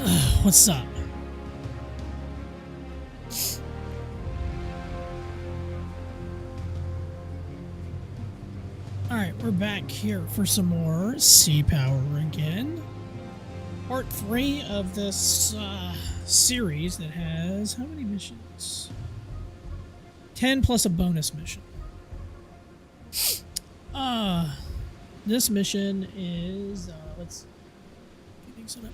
What's up? Alright, we're back here for some more Sea Power again. Part 3 of this series that has how many missions? 10 plus a bonus mission. This mission is let's get things set up.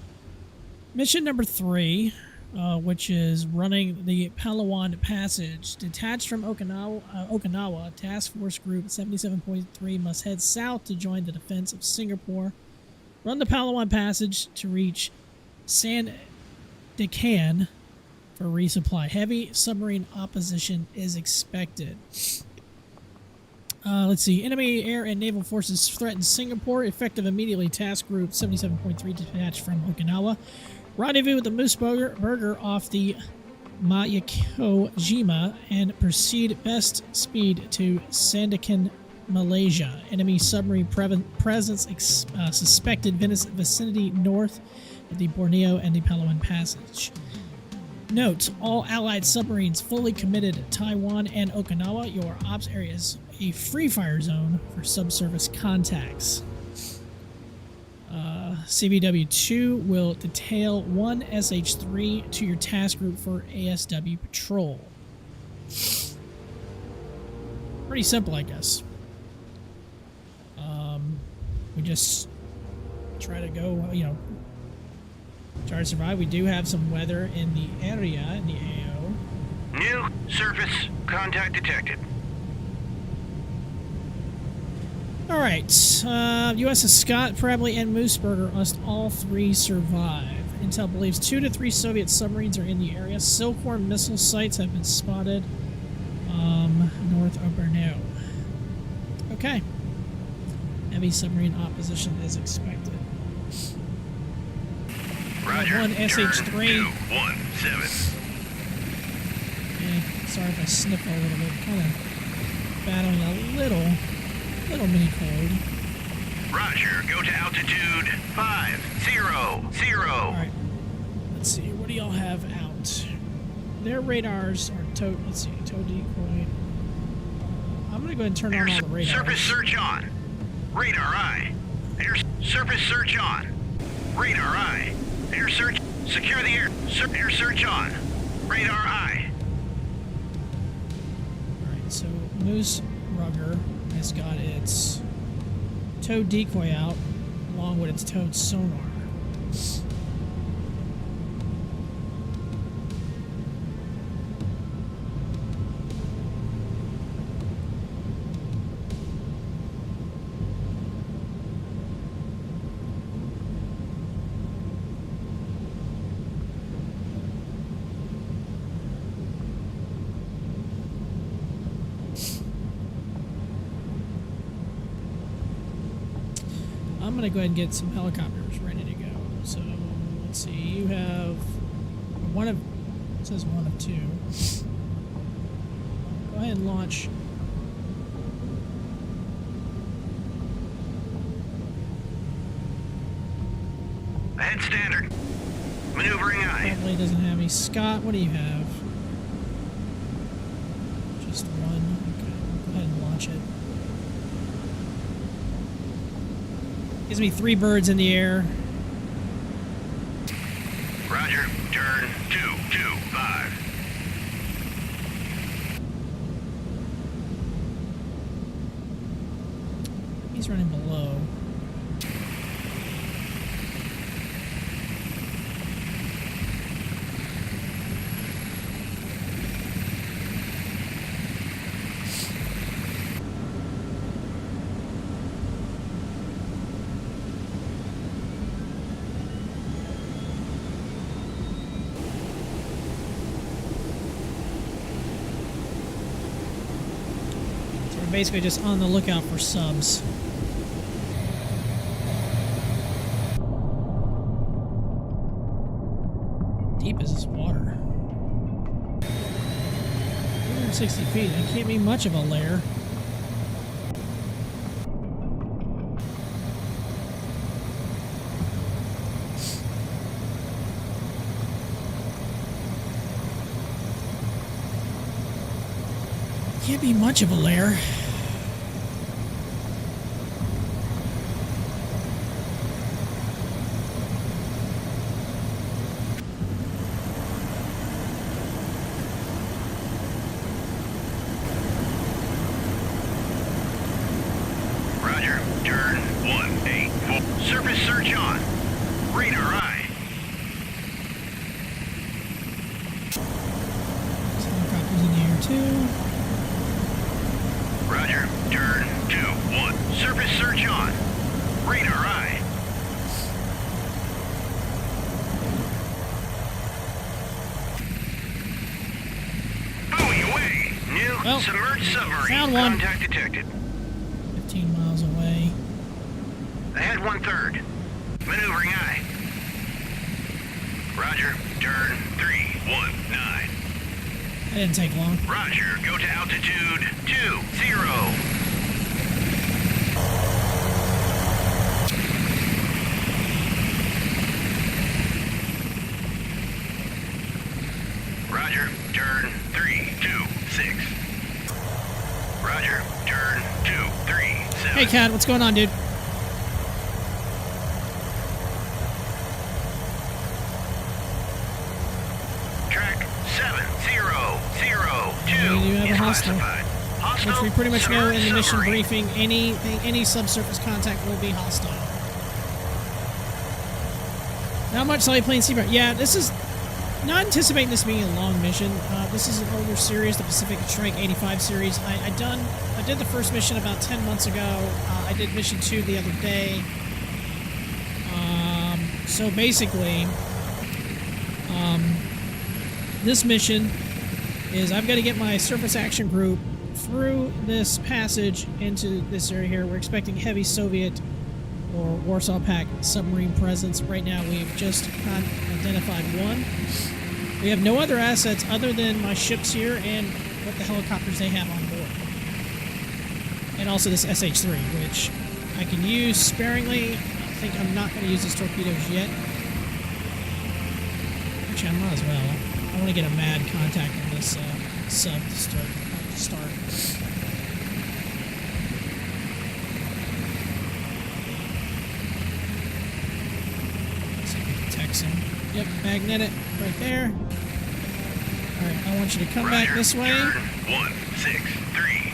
Mission number 3, which is running the Palawan Passage. Detached from Okinawa, Task Force Group 77.3 must head south to join the defense of Singapore. Run the Palawan Passage to reach Sandakan for resupply. Heavy submarine opposition is expected. Let's see. Enemy air and naval forces threaten Singapore. Effective immediately. Task Group 77.3 detached from Okinawa. Rendezvous with the Moose Burger off the Mayakojima and proceed best speed to Sandakan, Malaysia. Enemy submarine presence suspected vicinity north of the Borneo and the Palawan Passage. Note, all Allied submarines fully committed to Taiwan and Okinawa. Your ops area is a free fire zone for subsurface contacts. CBW-2 will detail one SH-3 to your task group for ASW patrol. Pretty simple, I guess. We just try to go, try to survive. We do have some weather in the area, in the AO. New surface contact detected. Alright, USS Scott, Prebley, and Mooseburger must all three survive. Intel believes 2 to 3 Soviet submarines are in the area. Silkhorn missile sites have been spotted north of Borneo. Okay. Heavy submarine opposition is expected. Roger. One SH-3. 217. Okay, sorry if I sniffle a little bit. Kind of battling a little mini cold. Roger. Go to altitude 500. Alright. Let's see. What do y'all have out? Their radars are tow decoy. I'm going to go ahead and turn on all the radars. Surface search on. Radar eye. Air surface search on. Radar eye. Air search. Secure the air. Air search on. Radar eye. Alright, so Moose Rugger has got its tow decoy out along with its towed sonar. I'm going to go ahead and get some helicopters ready to go. So, let's see. You have it says one of 2. Go ahead and launch. Ahead standard. Maneuvering eye. Probably doesn't have any. Scott, what do you have? Just one. Okay, go ahead and launch it. Gives me 3 birds in the air. Roger. Turn 225. He's running below. Basically just on the lookout for subs. Deep is this water? 360 feet. That can't be much of a layer. Can't be much of a lair. Roger. Turn 184. Surface search on. Radar eye. Some helicopters in the air too. Roger. Turn 2-1. Surface search on. Radar eye. Buoy away. New Oh, submerged submarine. found one. Contact detected. 15 miles away. Ahead 1/3. Maneuvering eye. Roger. Turn 319. That didn't take long. Roger. Go to altitude 20. Roger. Turn 326. Roger. Turn 237. Hey, Cat, what's going on, dude? Track 7002 You have a is hostile. classified. Hostile Which we pretty much know in the mission submarine. briefing, any subsurface contact will be hostile. Not much solid plane seabird. Yeah, this is not anticipating this being a long mission. This is an older series, the Pacific Strike 85 series. I did the first mission about 10 months ago. I did mission 2 the other day. So basically, this mission is I've got to get my surface action group through this passage into this area here. We're expecting heavy Soviet or Warsaw Pact submarine presence. Right now we've just identified one. We have no other assets other than my ships here and what the helicopters they have on board. And also this SH-3, which I can use sparingly. I think I'm not going to use these torpedoes yet. Actually, I might as well. I want to get a mad contact on this sub to start. See if we can text him. Yep, magnetic right there. Alright, I want you to come back this way. Turn 163.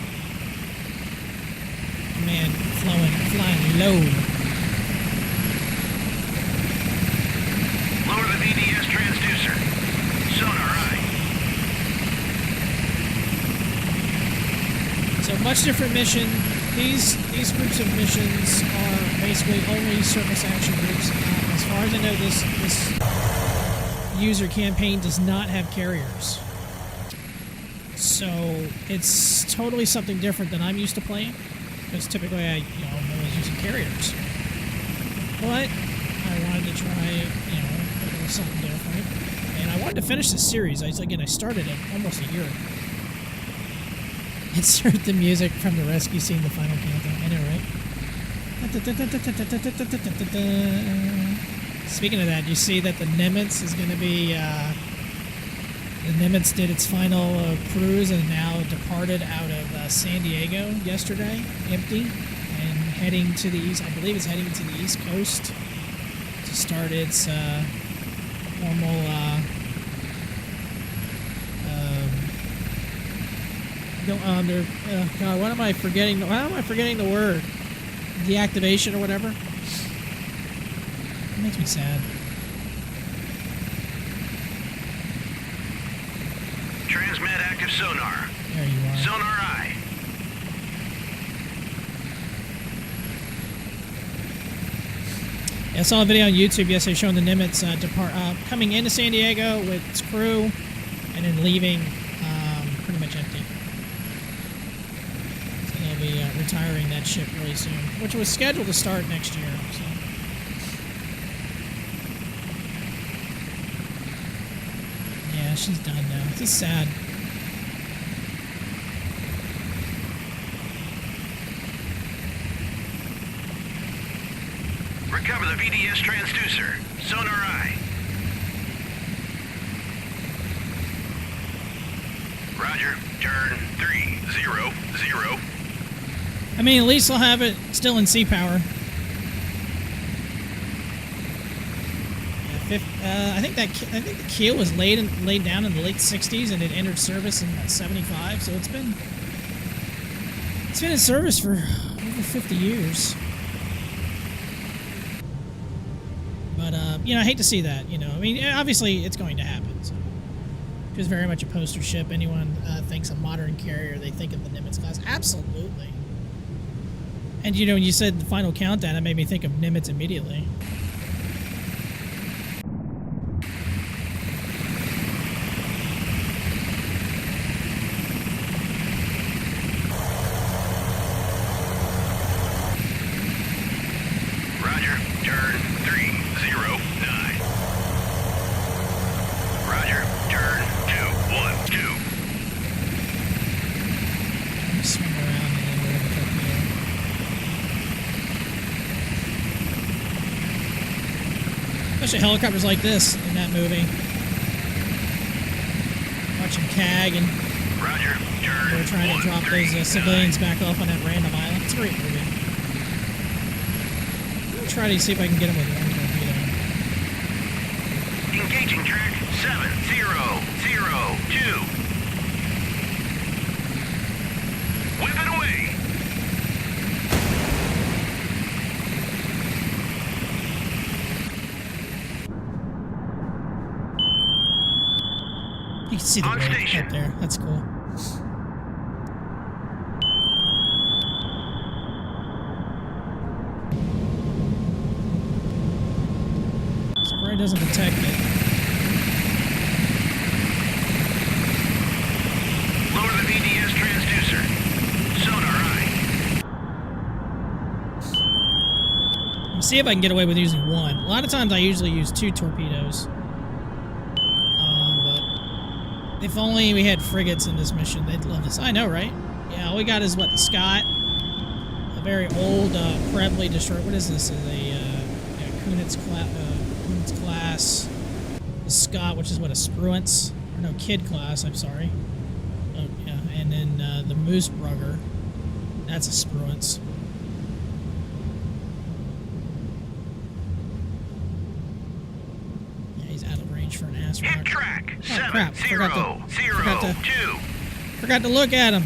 Man, flying low. Lower the VDS transducer. Sonar eye. So much different mission. These groups of missions are basically only surface action groups. As far as I know, this user campaign does not have carriers. So it's totally something different than I'm used to playing. Because typically I'm always using carriers. But I wanted to try, a little something different. And I wanted to finish this series. I started it almost a year ago. Insert the music from the rescue scene, the final countdown. I know, right? Speaking of that, you see that the Nimitz is going to be... the Nimitz did its final cruise and now departed out of San Diego yesterday, empty, and heading to the east. I believe it's heading to the East Coast to start its normal... God, why am I forgetting the word? Deactivation or whatever. It makes me sad. Transmit active sonar. There you are. Sonar eye. Yeah, I saw a video on YouTube yesterday showing the Nimitz coming into San Diego with its crew and then leaving pretty much empty. So they'll be retiring that ship really soon, which was scheduled to start next year. So. Yeah, she's done now. This is sad. Recover the VDS transducer. Sonar eye. Roger. Roger. Turn 300. I mean, at least I'll have it still in sea power. I think the CUE was laid down in the late 60s and it entered service in 75. So it's been in service for over 50 years. But you know, I hate to see that. You know, I mean, obviously it's going to happen. So. It was very much a poster ship. Anyone thinks a modern carrier, they think of the Nimitz class. Absolutely. And you know, when you said the final countdown, it made me think of Nimitz immediately. Roger. Turn 309. Roger. Turn 212. Swing around and then we're going to especially helicopters like this in that movie. Watching CAG and Roger. Turn they were trying to drop those civilians back off on that random island. It's a great movie. I'm going to try to see if I can get them with one torpedo. Engaging track 7002. Whip it away. You can see the On wake station. up there. That's cool. Spray doesn't detect it. Lower the VDS transducer. Sonar eye. Let me see if I can get away with using one. A lot of times I usually use 2 torpedoes. But if only we had frigates in this mission, they'd love this. I know, right? Yeah, all we got is what, the Scott, a very old, incredibly destroyed. What is this? Is a Kunitz class. The Scott, which is what, a Spruance, or no, Kid class. I'm sorry. Oh yeah, and then the Moosebrugger. That's a Spruance. Yeah, he's out of range for an ass rock. Hit track Oh, crap. 7002. Forgot to look at him.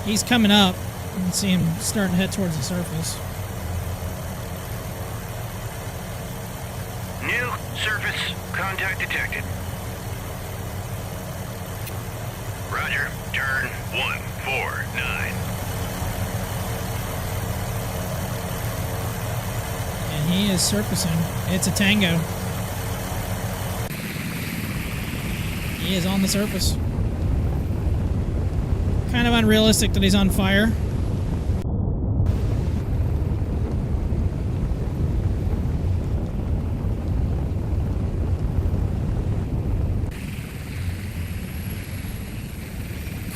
He's coming up. You can see him starting to head towards the surface. New surface contact detected. Roger. Turn 149. And he is surfacing. It's a Tango. He is on the surface. Kind of unrealistic that he's on fire.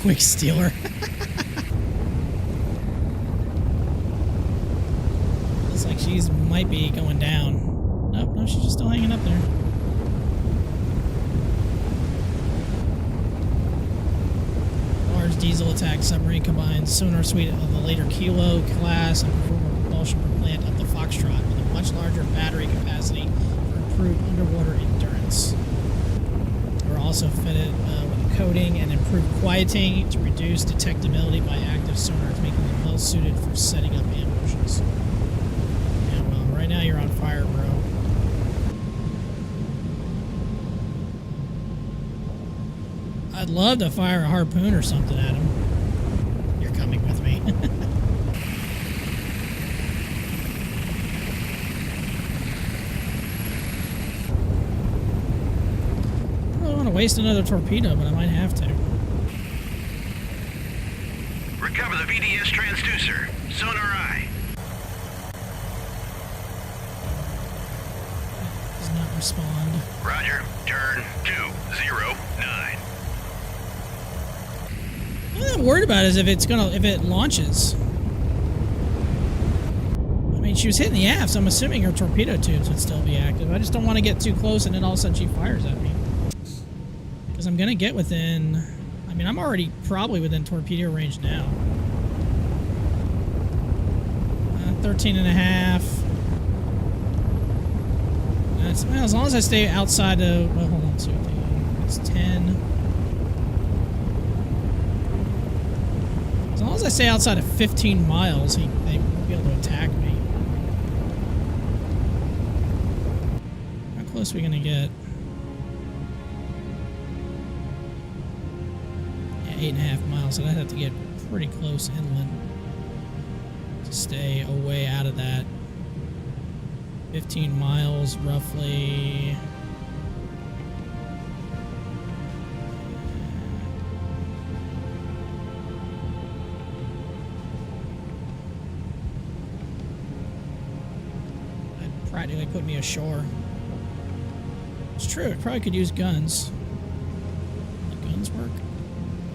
Quick stealer. Looks like she's might be going down. Nope, no, she's just still hanging up there. Large diesel attack submarine combines sonar suite of the later Kilo class and propulsion plant of the Foxtrot with a much larger battery capacity for improved underwater endurance. We're also fitted with coating and improved quieting to reduce detectability by active sonars, making them well suited for setting up ambushes. Yeah, well, right now you're on fire, bro. I'd love to fire a harpoon or something at him. You're coming with me. I don't want to waste another torpedo, but I might have to. Recover the VDS transducer. Sonar eye. Does not respond. Roger. Turn 209. What I'm worried about is if it launches. I mean, she was hitting the aft, so I'm assuming her torpedo tubes would still be active. I just don't want to get too close and then all of a sudden she fires at me. Because I'm gonna get within. I mean, I'm already probably within torpedo range now. 13 and a half. That's, well, as long as I stay outside of. Well, hold on, so it's 10. As long as I stay outside of 15 miles, they won't be able to attack me. How close are we gonna get? Yeah, 8.5 miles, so I'd have to get pretty close inland to stay away out of that. 15 miles, roughly. That'd practically put me ashore. It's true, it probably could use guns. The guns work?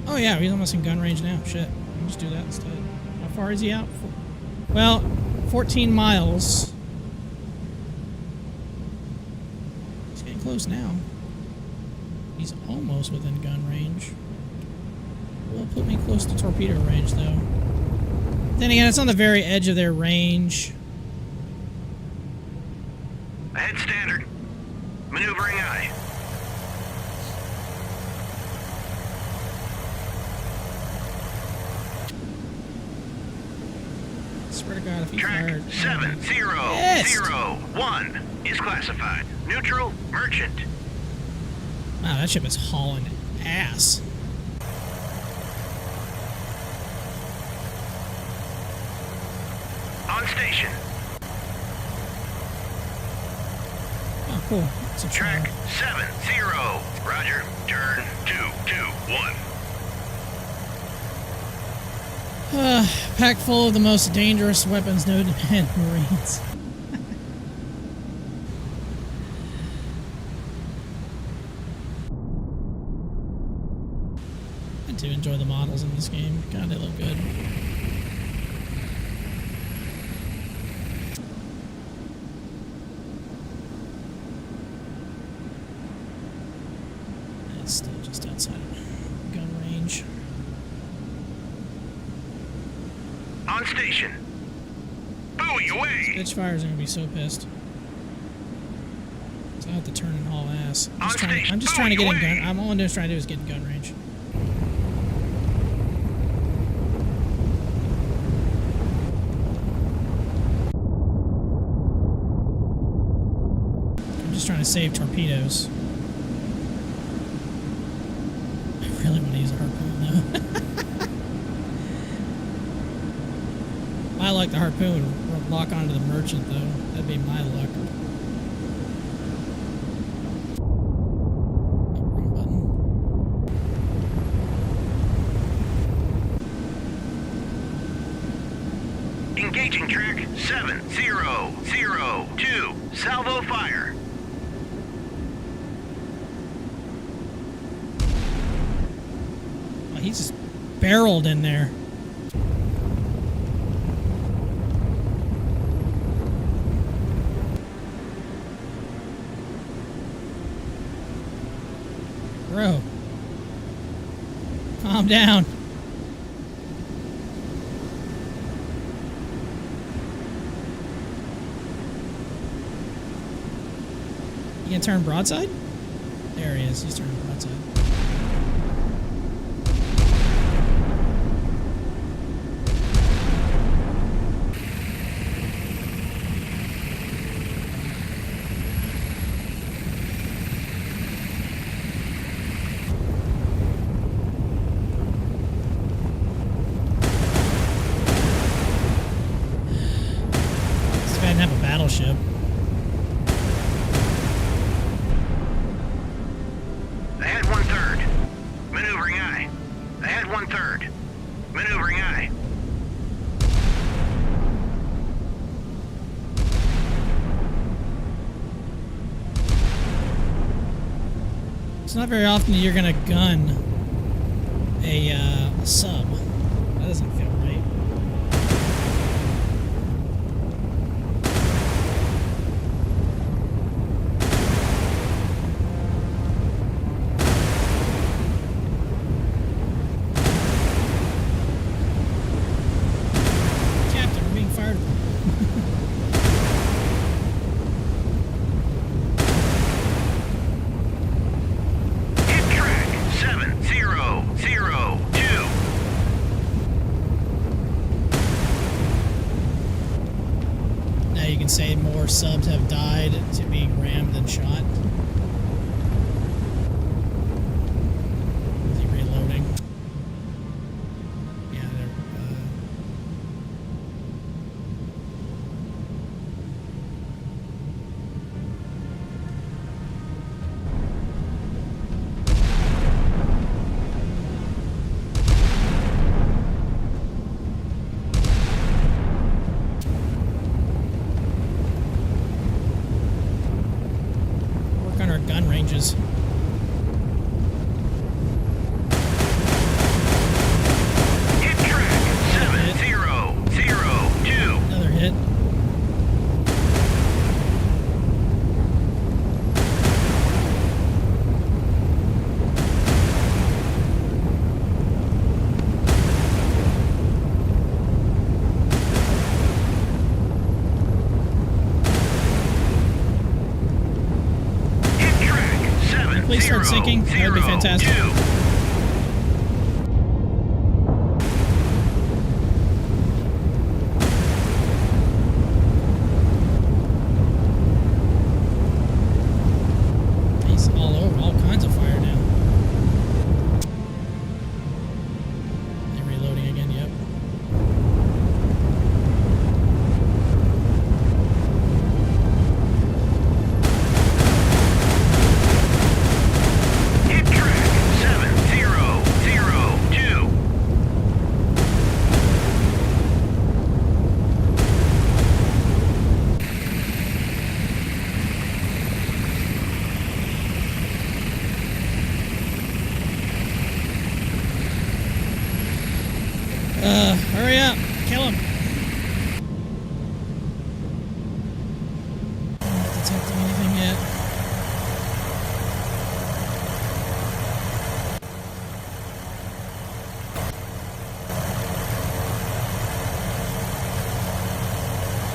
Oh yeah, he's almost in gun range now. Shit, I'll just do that instead. How far is he out? Well, 14 miles. He's getting close now. He's almost within gun range. Will put me close to torpedo range, though. Then again, it's on the very edge of their range. Ahead standard. Maneuvering eye. Swear to God, if he Track fired... 7001 is classified. Neutral, merchant. Wow, that ship is hauling ass. On station. Oh, cool. It's a Track 70. Roger. Turn 221. Pack full of the most dangerous weapons known to man Marines. I do enjoy the models in this game. God, they look good. It's still just outside of gun range. On station. Buoy away. Spitfires are gonna be so pissed. So I have to turn and haul ass. On station. I'm just trying to get in gun. I'm all I'm just trying to do is get in gun range. I'm just trying to save torpedoes. I really want to use a harpoon though. I like the harpoon would lock onto the merchant though. That'd be my luck. Oh, wrong button. Engaging track 7002. Salvo fire. Oh, he's just barreled in there. Bro. Calm down. You gonna turn broadside? There he is. He's turning broadside. This guy didn't have a battleship. Ahead 1/3. Maneuvering eye. Ahead 1/3. Maneuvering eye. It's not very often that you're gonna gun a sub. That doesn't feel right. Captain, we're being fired upon. Hit track 7002. Now you can say more subs have died to being rammed than shot. Is he reloading? Yeah, they're, work on our gun ranges. Hit track 7002. Another hit. Hit track 7002. Please start sinking. That would be fantastic. He's all over, all kinds of fire now. They're reloading again, yep. Hit track 7002. Hurry up! Kill him! Not detecting anything yet.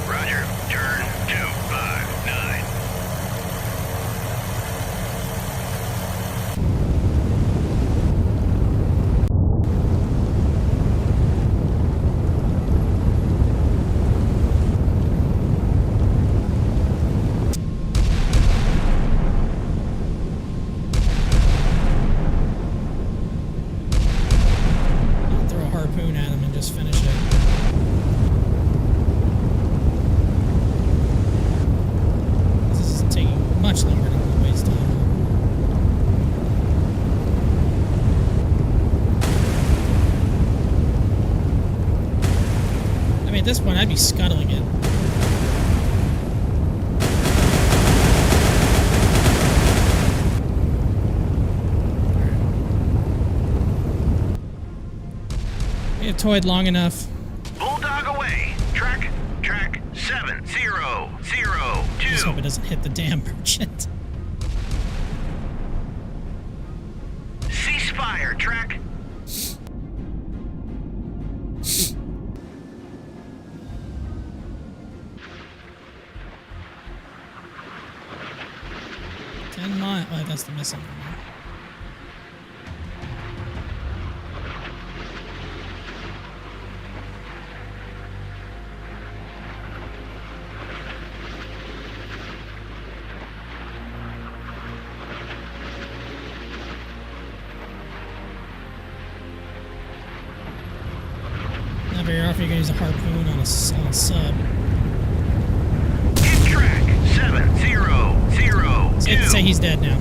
Roger. Turn 259. Throw a harpoon at him and just finish it. This is taking much longer than waste time. I mean, at this point, I'd be scuttling it. We have toyed long enough. Bulldog away. Track 7002. Just hope it doesn't hit the damn merchant. Ceasefire. Track. Oh, that's the missile. Not very often you can use a harpoon on a sub. Hit track 7002. Safe to say he's dead now.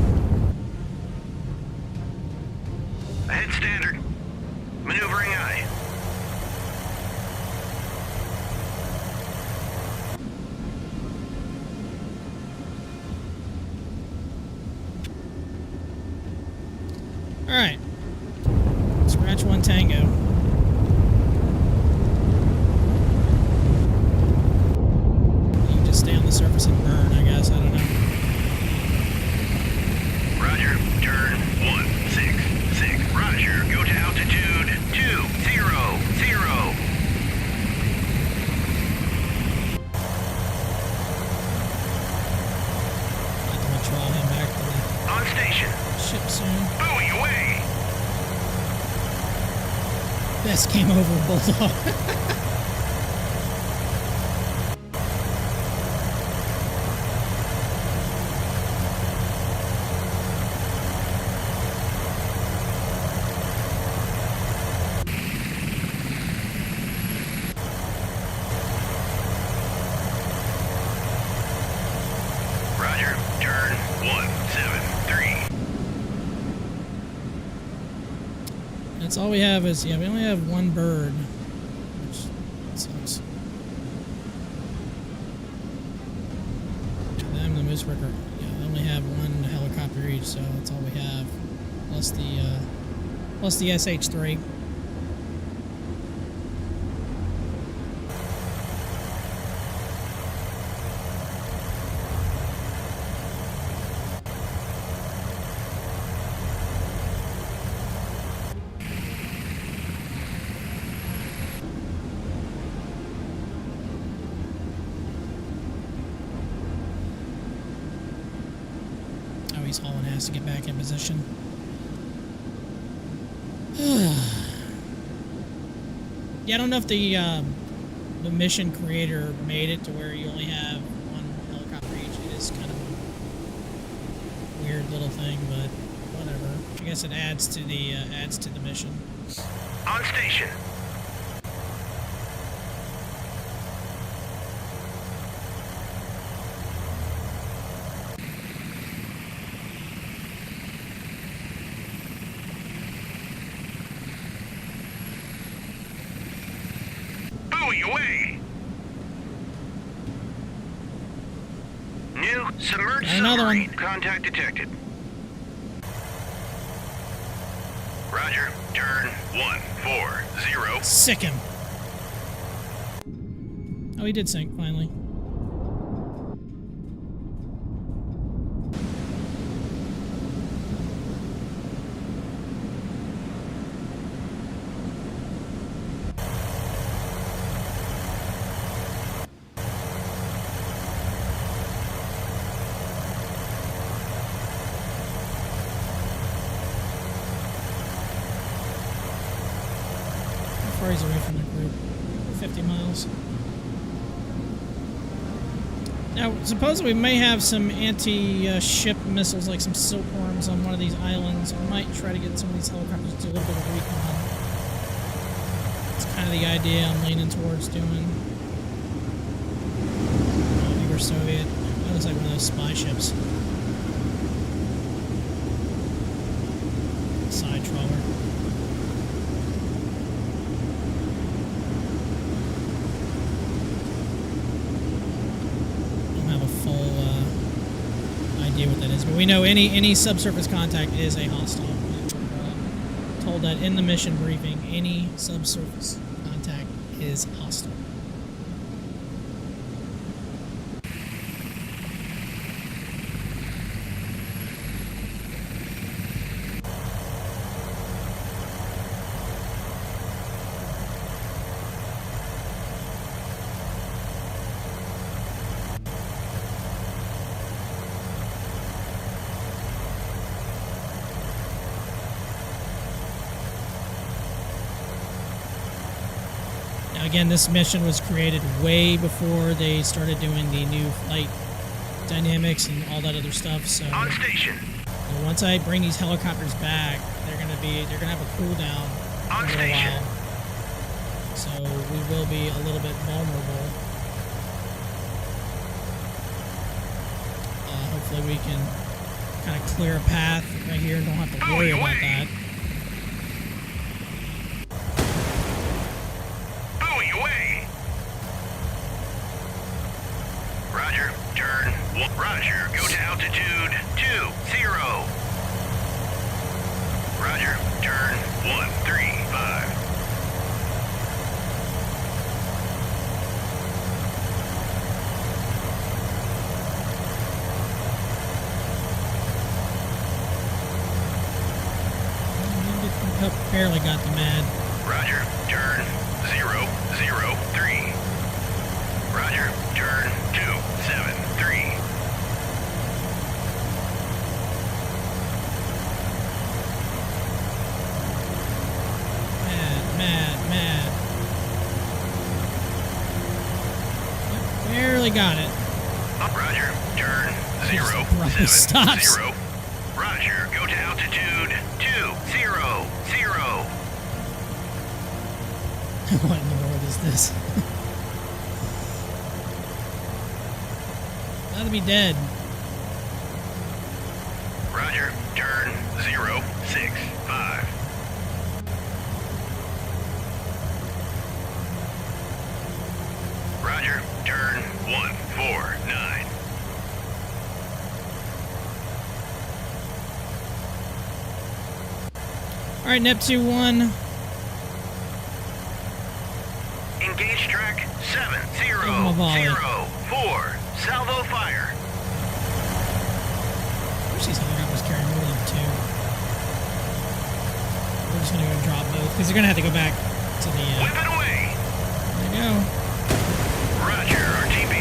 Ahead standard. Maneuvering eye. Alright. Scratch on Tango. You can just stay on the surface and burn, I guess. I don't know. Roger, turn 166. Roger, go to altitude 200. I have to withdraw him back to the On station. ship soon. Buoy away. Best game over, Bulldog. Roger, turn 173. That's all we have is, yeah, we only have one bird, which sucks. Them, the Moose Worker, yeah, they only have one helicopter each, so that's all we have. Plus the SH-3. He's hauling ass to get back in position. Yeah, I don't know if the mission creator made it to where you only have one helicopter each. It is kind of a weird little thing, but whatever. I guess it adds to the mission. On station. Away. New submerged Another submarine. one. Contact detected. Roger. Turn 140. Sick him. Oh, he did sink finally. He's away from the group. 50 miles. Now, supposedly we may have some anti-ship missiles, like some silkworms on one of these islands. I might try to get some of these helicopters to do a little bit of recon. It's kind of the idea I'm leaning towards doing. Oh, we were Soviet. That looks like one of those spy ships. Side trawler. What that is, but we know any subsurface contact is a hostile. We're told that in the mission briefing, any subsurface contact is hostile. Again, this mission was created way before they started doing the new flight dynamics and all that other stuff. So on station. Once I bring these helicopters back, they're gonna have a cooldown on for a station. while. So we will be a little bit vulnerable. Hopefully we can kind of clear a path right here and don't have to worry about that. Roger, turn 1. Roger, go to altitude 20. Roger, turn 135. barely got the mad. Roger, turn 003. Roger, turn 273. Mad. Barely got it. Roger, turn Just abruptly stops. 070. Roger, go to altitude 200. What in the world is this? Gotta be dead. Roger, turn 065. Roger, turn 149. All right, Neptune 1. Engage track Give him a volley. 7004. Salvo fire. I wish these helicopters carry more than 2. We're just gonna go and drop both because they're gonna have to go back to the. Whip it away. There you go. Roger, RTB.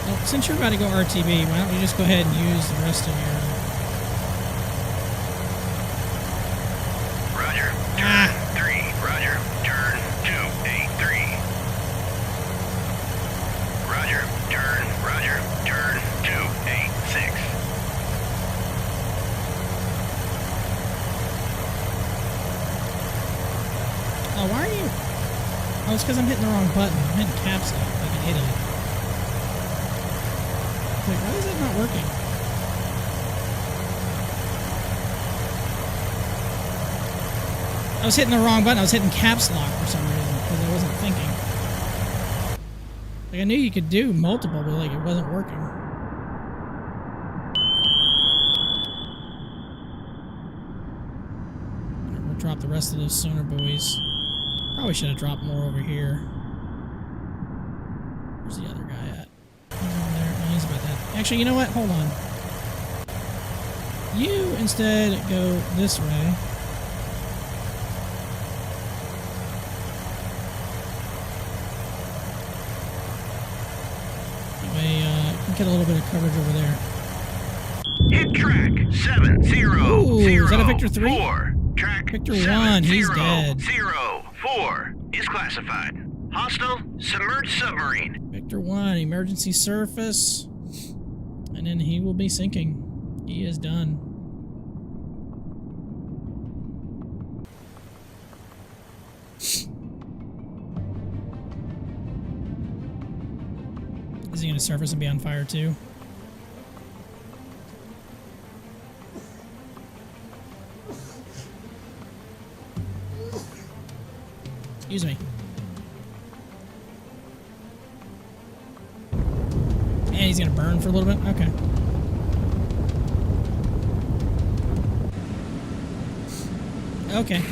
Well, since you're about to go RTB, why don't you just go ahead and use the rest of your. Roger, turn 3. Roger, turn 283. Roger, turn 286. Oh, why are you? Oh, it's because I'm hitting the wrong button. I'm hitting caps lock like an idiot. It's like, why is that not working? I was hitting the wrong button. I was hitting caps lock for some reason because I wasn't thinking. Like I knew you could do multiple, but like it wasn't working. We'll drop the rest of those sonar buoys. Probably should have dropped more over here. Where's the other guy at? He's over there. No, he's about that. Actually, you know what? Hold on. You instead go this way. Get a little bit of coverage over there. Hit track 704. Ooh, is that a Victor 3? Track Victor 1, he's dead. 704 is classified. Hostile submerged submarine. Victor 1, emergency surface. And then he will be sinking. He is done. Is he going to surface and be on fire too? Excuse me. And he's going to burn for a little bit? Okay. Okay.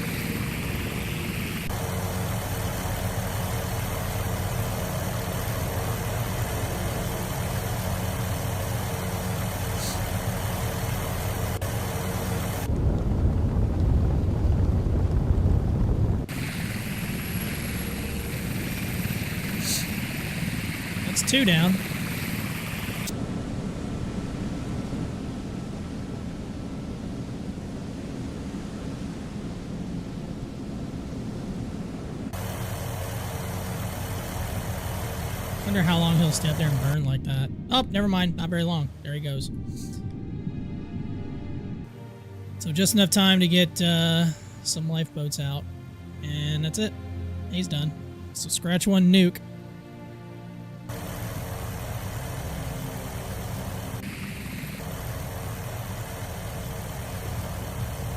That's 2 down. Wonder how long he'll stay up there and burn like that. Oh, never mind. Not very long. There he goes. So just enough time to get some lifeboats out. And that's it. He's done. So scratch 1 nuke.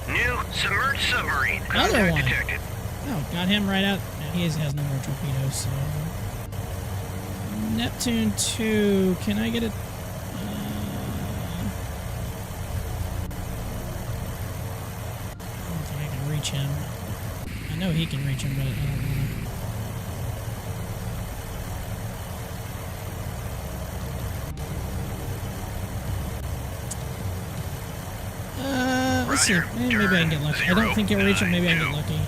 New submerged submarine. Another Contact one. detected. Oh, got him right out. No, he has no more torpedoes, so... Neptune 2. Can I get it? I don't think I can reach him. I know he can reach him, but I don't want to. Let's Let's see. Maybe I can get lucky. I don't think it'll reach him. Maybe I can get lucky.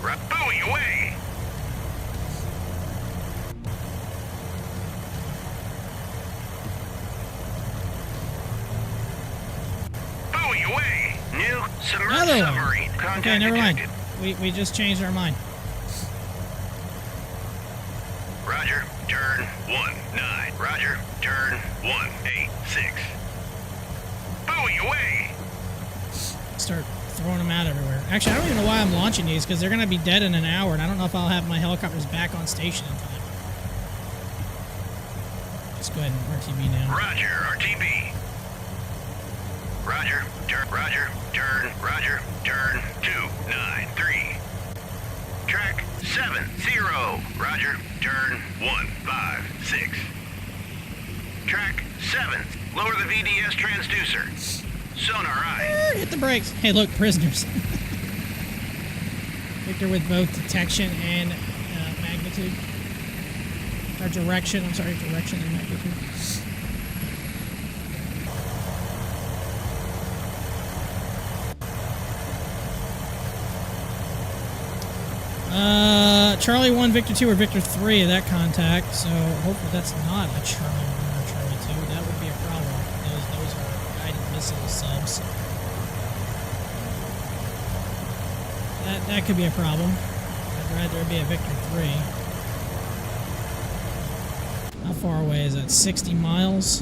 Buoy away! Buoy away! New submerged submarine. Contact Okay, never mind. detected. We just changed our mind. Roger, turn 19. Roger, turn 186. Buoy away! Start throwing them out everywhere. Actually, I don't even know why I'm launching these, because they're going to be dead in an hour, and I don't know if I'll have my helicopters back on station in time. Let's go ahead and RTB now. Roger, RTB. Roger, turn 293. Track 70. Roger, turn 156. Track 7. Lower the VDS transducer. Sonar eye. Hit the brakes. Hey, look, prisoners. Victor with both detection and magnitude. Or direction. I'm sorry, direction and magnitude. Charlie 1, Victor 2, or Victor 3 of that contact, so hopefully that's not a Charlie 1 or Charlie 2. That would be a problem. Those are guided missile subs. That could be a problem. I'd rather it be a Victor 3. How far away is that? 60 miles?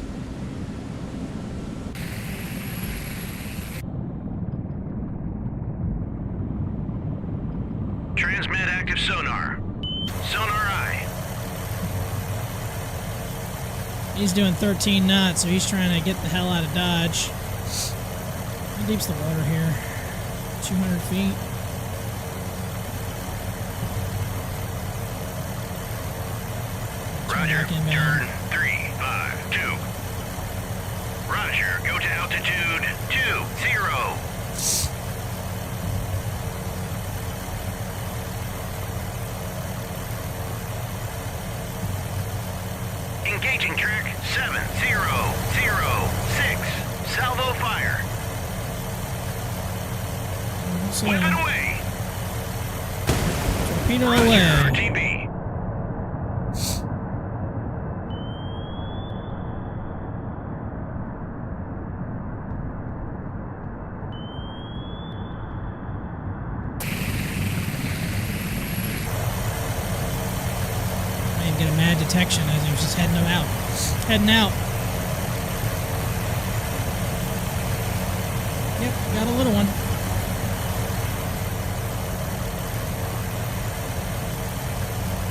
Transmit active sonar. Sonar eye. He's doing 13 knots, so he's trying to get the hell out of Dodge. How deep's the water here? 200 feet. Roger, turn 352. Roger, go to altitude 20. Engaging track 7006. Salvo fire. So, Weapon away. torpedo Roger, away. RTB. Get a mad detection as he was just heading out. Heading out. Yep, got a little one.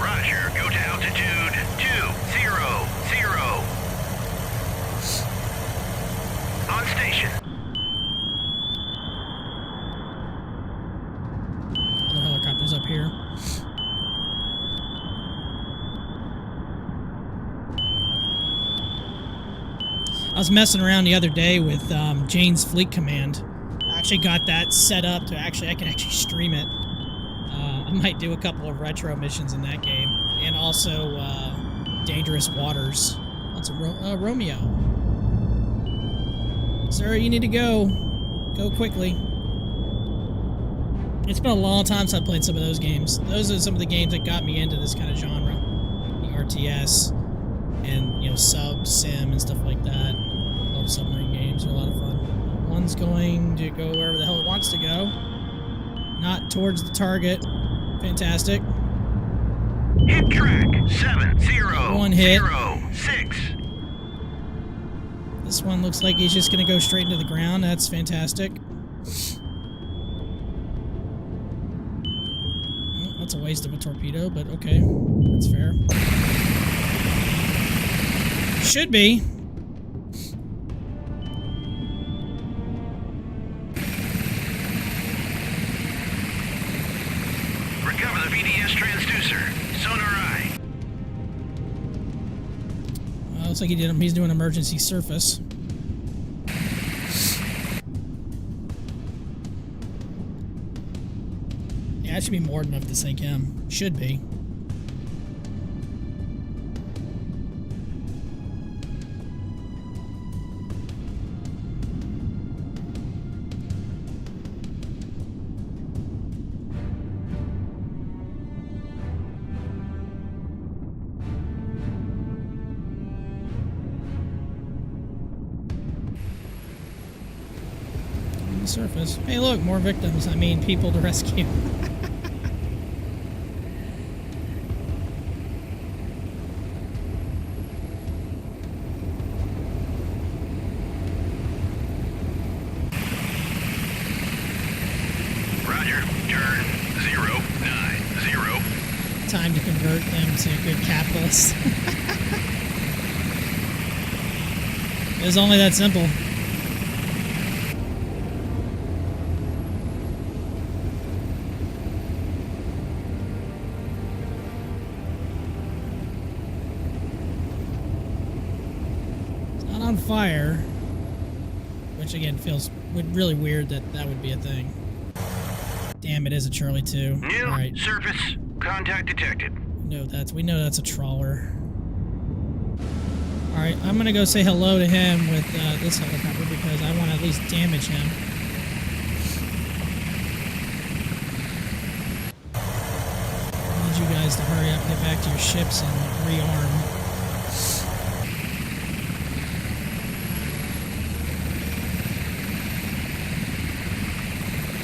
Roger, go to altitude 200. On station. Other helicopters up here. I was messing around the other day with Jane's Fleet Command. I actually got that set up to I can actually stream it. I might do a couple of retro missions in that game, and also Dangerous Waters. That's a Romeo. Sir, you need to go. Go quickly. It's been a long time since I played some of those games. Those are some of the games that got me into this kind of genre. The RTS. And, you know, sub, sim, and stuff like that. I love submarine games. They're a lot of fun. One's going to go wherever the hell it wants to go. Not towards the target. Fantastic. Hit track 7006. One hit. This one looks like he's just going to go straight into the ground. That's fantastic. Well, that's a waste of a torpedo, but okay. That's fair. Should be. Recover the VDS transducer. Sonar eye. Looks like he's doing emergency surface. Yeah, that should be more than enough to sink him. Should be. the surface. Hey, look, more victims. I mean, people to rescue. Roger. Turn 090. Time to convert them to good capitalists. It was only that simple. It's not on fire, which again feels really weird that that would be a thing. Damn, it is a Charlie 2. New All right. surface contact detected. We know that's a trawler. All right, I'm gonna go say hello to him with this helicopter because I want to at least damage him. I need you guys to hurry up and get back to your ships and rearm.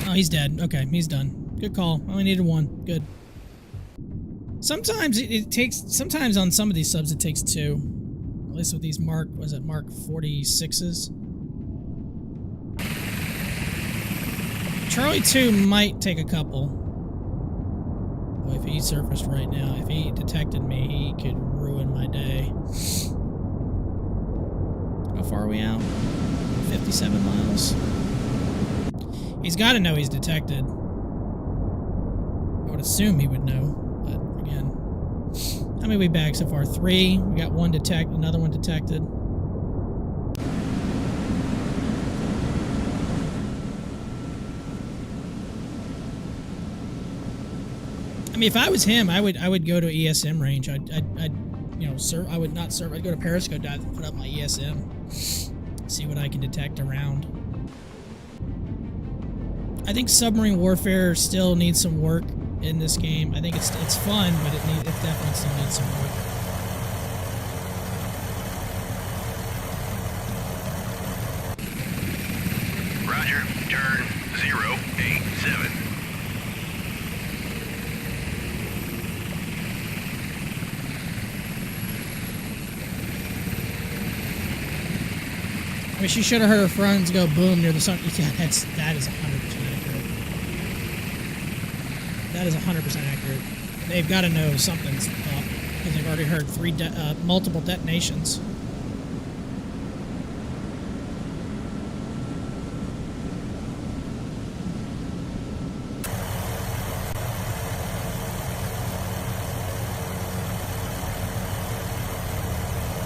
Oh, he's dead. Okay, he's done. Good call. Only needed one. Good. Sometimes it takes. Sometimes on some of these subs it takes two. At least with these Mark 46s. Charlie 2 might take a couple. Boy, if he surfaced right now, if he detected me, he could ruin my day. How far are we out? 57 miles. He's got to know he's detected. I would assume he would know, but again. How many we bagged so far? 3. We got one another one detected. I mean, if I was him, I would go to ESM range. I'd you know, I would not serve. I'd go to Periscope dive and put up my ESM, see what I can detect around. I think submarine warfare still needs some work in this game. I think it's fun, but it definitely still needs some work. Roger. Turn 087. I mean, she should have heard her friends go boom near the sun. Yeah, that is 100% accurate. That is 100% accurate. They've got to know something's up because they've already heard multiple detonations.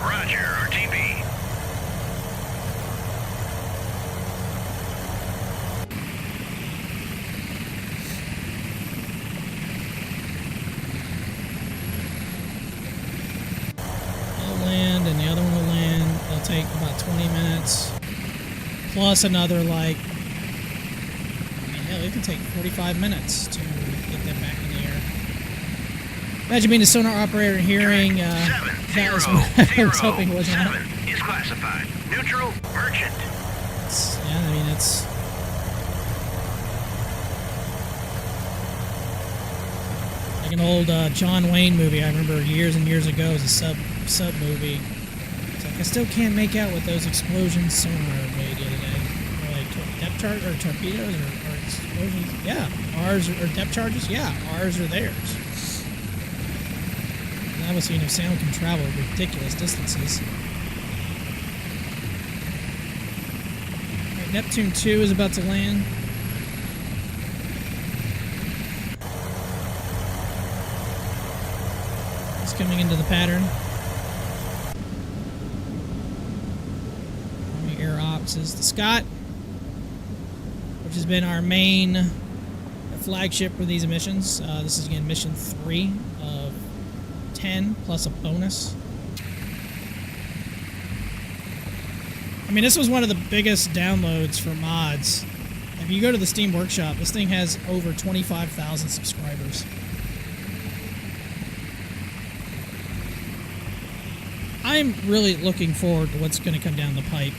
Roger. RTB. Land and the other one will land. They'll take about 20 minutes. Plus another, like, I mean, hell, it could take 45 minutes to get them back in the air. Imagine being a sonar operator and hearing that was what I was hoping was not. 7 is classified. Neutral merchant. Yeah, I mean, it's... like an old John Wayne movie I remember years and years ago. It was a sub movie. It's like, I still can't make out what those explosions sonar made the other day. Or like depth charge or torpedoes or explosions. Yeah, ours or depth charges. Yeah, ours are theirs. And obviously, you know, sound can travel ridiculous distances. All right, Neptune 2 is about to land. Coming into the pattern. Army Air Ops is the Scott, which has been our main flagship for these missions. This is again mission 3 of 10 plus a bonus. I mean, this was one of the biggest downloads for mods. If you go to the Steam Workshop, this thing has over 25,000 subscribers. I'm really looking forward to what's going to come down the pipe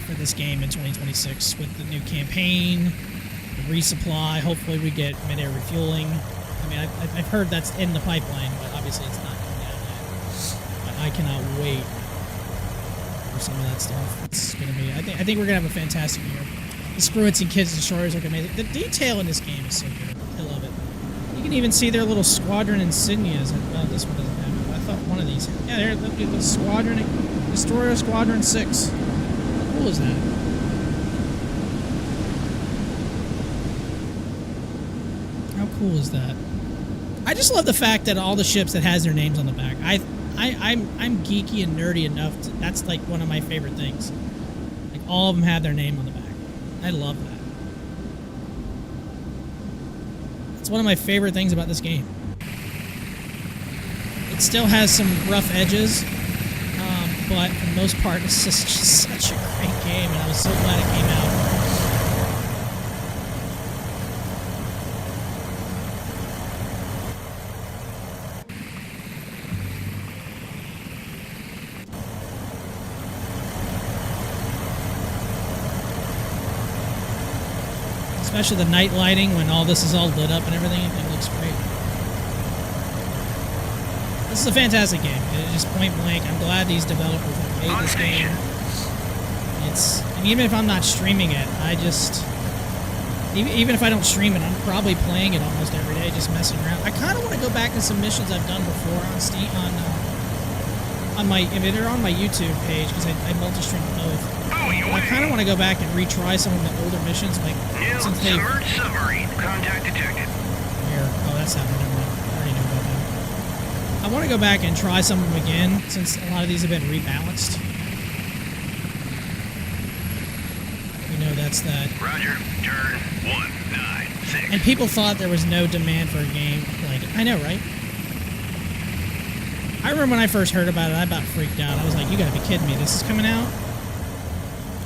for this game in 2026 with the new campaign, the resupply. Hopefully we get mid-air refueling. I mean, I've heard that's in the pipeline, but obviously it's not coming out yet. But I cannot wait for some of that stuff. It's gonna be. I think we're gonna have a fantastic year. The Spruits and Kids Destroyers look amazing. The detail in this game is so good. I love it. You can even see their little squadron insignias. Well, this one doesn't have it. But I thought one of these. Yeah, there. Look at the Squadron Destroyer Squadron 6. How cool is that? How cool is that? I just love the fact that all the ships that has their names on the back. I'm geeky and nerdy enough. That's like one of my favorite things. Like all of them have their name on the back. I love that. It's one of my favorite things about this game. It still has some rough edges, but for the most part, it's just such a great game, and I was so glad it came out. Especially the night lighting when all this is all lit up and everything. It looks great. This is a fantastic game. It's just point blank. I'm glad these developers have made this game. And even if I'm not streaming it, even if I don't stream it, I'm probably playing it almost every day, just messing around. I kind of want to go back to some missions I've done before on Steam, on my, I mean, they're on my YouTube page because I multi-stream both. I kind of want to go back and retry some of the older missions, like since they. Submerged submarine. Contact detected. Here. Oh, that's happening. Never mind. I already know about that. I want to go back and try some of them again, since a lot of these have been rebalanced. You know, that's that. Roger. Turn 196. And people thought there was no demand for a game like it. I know, right? I remember when I first heard about it, I about freaked out. I was like, "You got to be kidding me! This is coming out."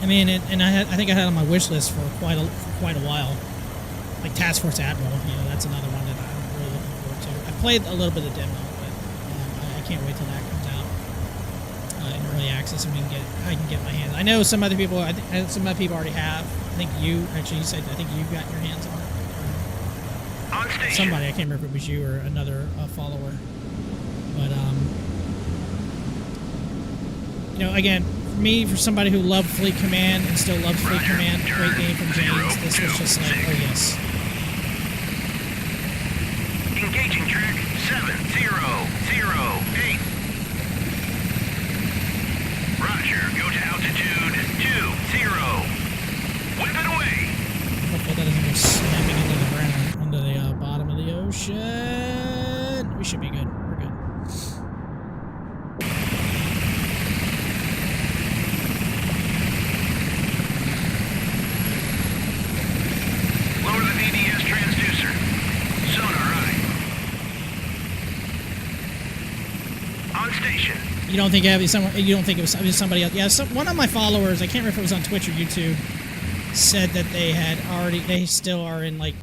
I mean, and I think I had it on my wish list for quite a while. Like Task Force Admiral, you know, that's another one that I'm really looking forward to. I played a little bit of demo, but I can't wait till that comes out in early access and I can get my hands. I know some other people. I think some other people already have. I think you actually said. I think you got your hands on it. On station. Somebody, I can't remember if it was you or another follower. But you know, again. Me, for somebody who loved Fleet Command and still loves Fleet Command, great game from James. This was just like, oh yes. Engaging track 7008. Roger, go to altitude 20. Whip it away. Hopefully that doesn't go slamming into the ground, into the bottom of the ocean. We should be good. We're good. Lower the DDS transducer. Sonar eye. On station. You don't think it was somebody else? Yeah, one of my followers, I can't remember if it was on Twitch or YouTube, said that they still are in like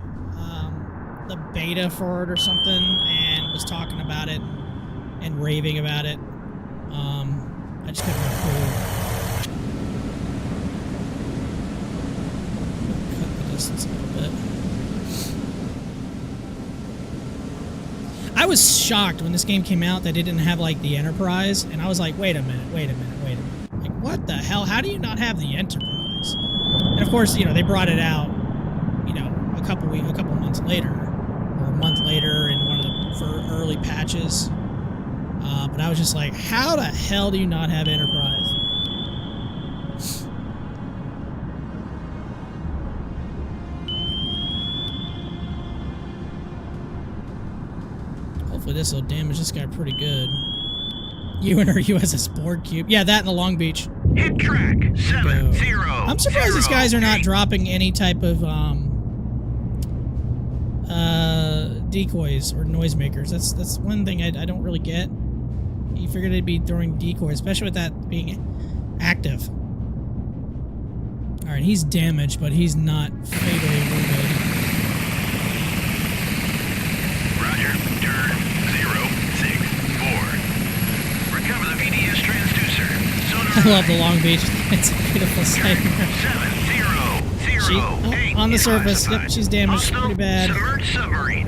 the beta for it or something, and was talking about it and raving about it. I just couldn't remember. Cut the distance a little bit. I was shocked when this game came out that it didn't have like the Enterprise, and I was like, wait a minute. Like, what the hell? How do you not have the Enterprise? And of course, you know, they brought it out, you know, a couple months later, or a month later in one of the early patches. But I was just like, how the hell do you not have Enterprise? Hopefully this will damage this guy pretty good. You and her USS Board Cube. Yeah, that in the Long Beach. Hit track 70. I'm surprised these guys are not dropping any type of decoys or noisemakers. That's one thing I don't really get. You figured it'd be throwing decoys, especially with that being active. Alright, he's damaged, but he's not fatally wounded. Roger, turn 064. Recover the VDS transducer. Sonar I love the Long Beach. It's a beautiful sight. 7008 on the surface. classified. Yep, she's damaged Also, pretty bad. submerged submarine.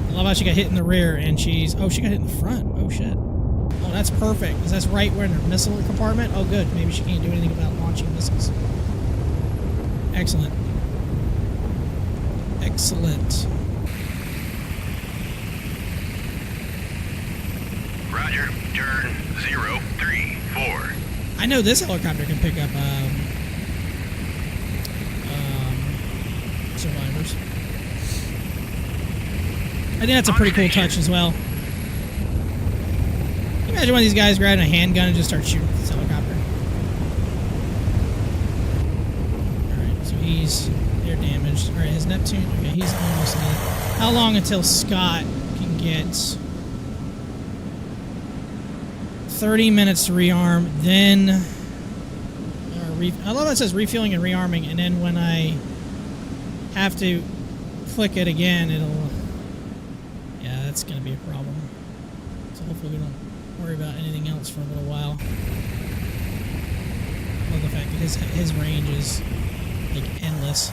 I love how she got hit in the rear and she's... Oh, she got hit in the front. Oh, shit. Oh, that's perfect. Because that's right where in her missile compartment. Oh, good. Maybe she can't do anything about launching missiles. Excellent. Excellent. Roger. Turn 034. I know this helicopter can pick up survivors. I think that's a pretty cool touch as well. Can you imagine one of these guys grabbing a handgun and just start shooting this helicopter? Alright, so they're damaged. Alright, his Neptune, okay, he's almost dead. How long until Scott can get 30 minutes to rearm, then I love that it says refueling and rearming, and then when I have to click it again, yeah, that's gonna be a problem. So hopefully we don't worry about anything else for a little while. I love the fact that his range is like endless.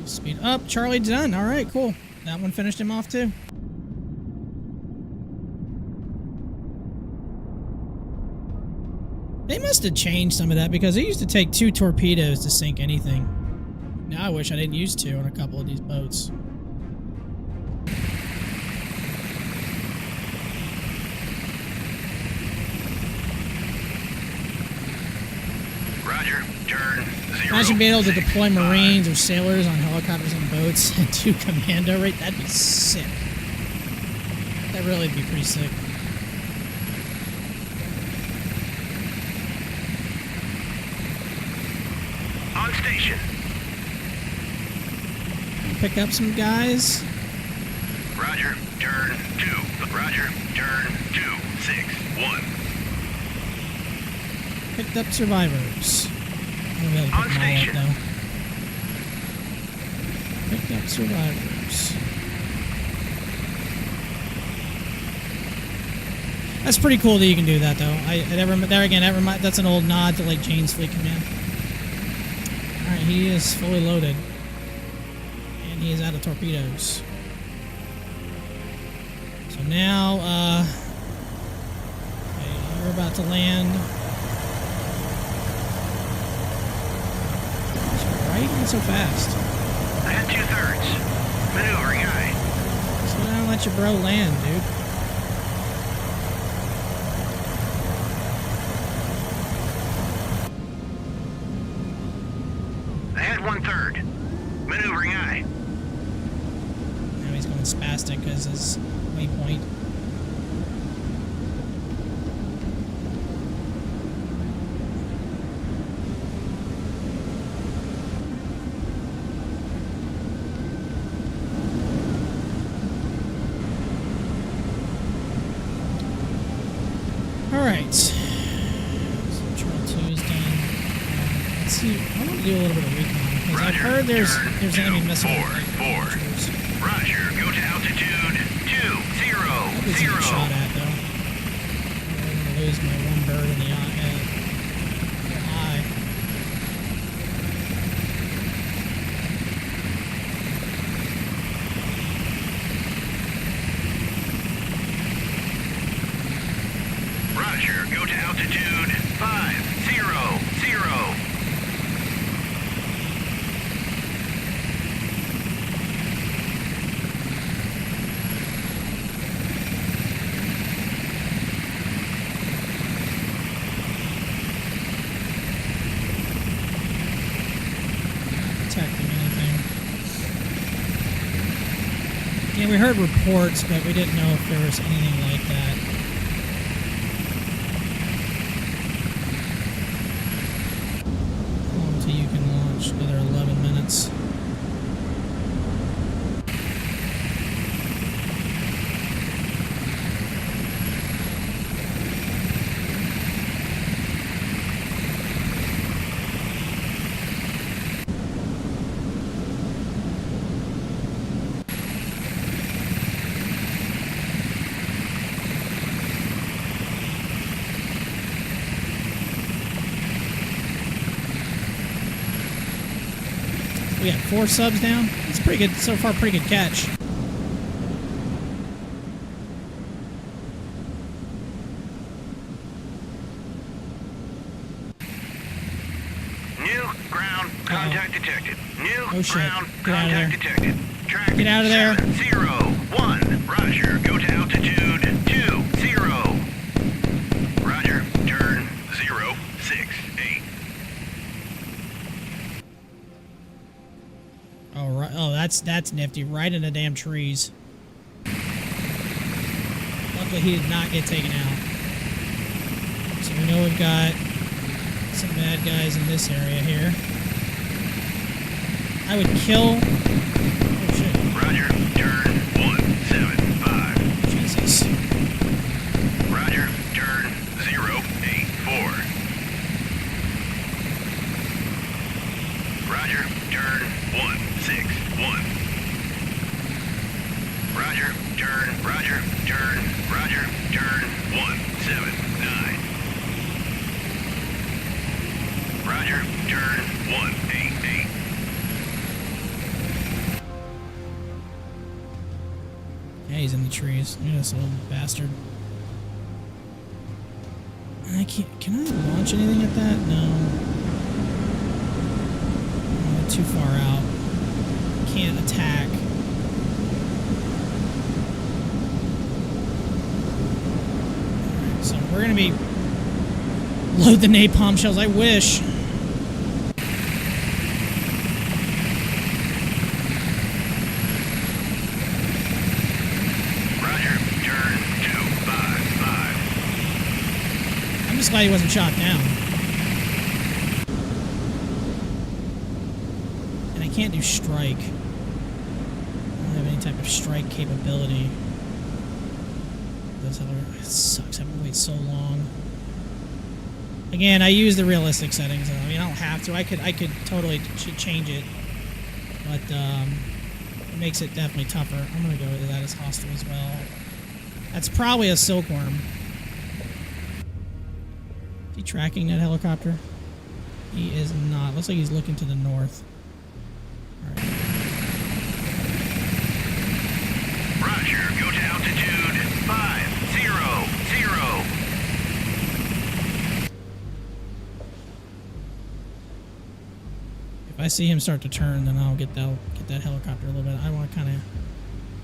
Speed up. Charlie done. All right, cool. That one finished him off too. They must have changed some of that because it used to take 2 torpedoes to sink anything. Now I wish I didn't use 2 on a couple of these boats. Roger. Turn 0. Imagine being able to deploy Marines or sailors on helicopters and boats and do commando rate. That'd be sick. That really would be pretty sick. On station. Pick up some guys. Roger. Turn 2. Roger. Turn 261. Picked up survivors. I don't know how to pick them all up, though. Picked up survivors. That's pretty cool that you can do that, though. That's an old nod to like Jane's Fleet Command. All right, he is fully loaded, and he is out of torpedoes. So now, okay, you're about to land. Why are you going so fast? I had 2/3. Maneuvering aye. Slow down and let your bro land, dude. I had 1/3. Maneuvering aye. Now he's going spastic because his waypoint. Alright. So Charlie 2 is done. Let's see. I want to do a little bit of recon because I've heard there's enemy missile. 4. Roger. Go to altitude 200. That is a shot at though. I'm going to lose my one bird in the eye. Roger. Go to altitude 500. Detecting anything. Yeah, we heard reports, but we didn't know if there was anything like that. How long till you can launch? Another 11 minutes. We got 4 subs down. That's pretty good. So far, pretty good catch. New ground contact detected. New Oh, shit. ground Get out of there. contact detected. Track Get out of there. 701. Roger. Go to altitude 20. Roger. Turn 068. Oh, right. Oh, that's nifty. Right in the damn trees. Luckily, he did not get taken out. So we know we've got some bad guys in this area here. I would kill... Oh, shit. Roger. Turn 175. Jesus. Roger. Turn 084. Roger. Turn 161. Roger. Turn. Roger. Turn. Roger. Turn 179. Roger. Turn 188. Yeah, he's in the trees. Look at this little bastard. I can't... Can I launch anything at that? No. Oh, too far out. Can't attack. Alright, so we're gonna be... Load the napalm shells. I wish. Roger. Turn 255. I'm just glad he wasn't shot down. And I can't do strike. I don't have any type of strike capability. It sucks having to wait so long. Again, I use the realistic settings. I mean, I don't have to. I could totally change it, but it makes it definitely tougher. I'm gonna go with that as hostile as well. That's probably a silkworm. Is he tracking that helicopter? He is not. Looks like he's looking to the north. All right. Roger. Go to altitude 500. If I see him start to turn, then I'll get that helicopter a little bit. I want to kind of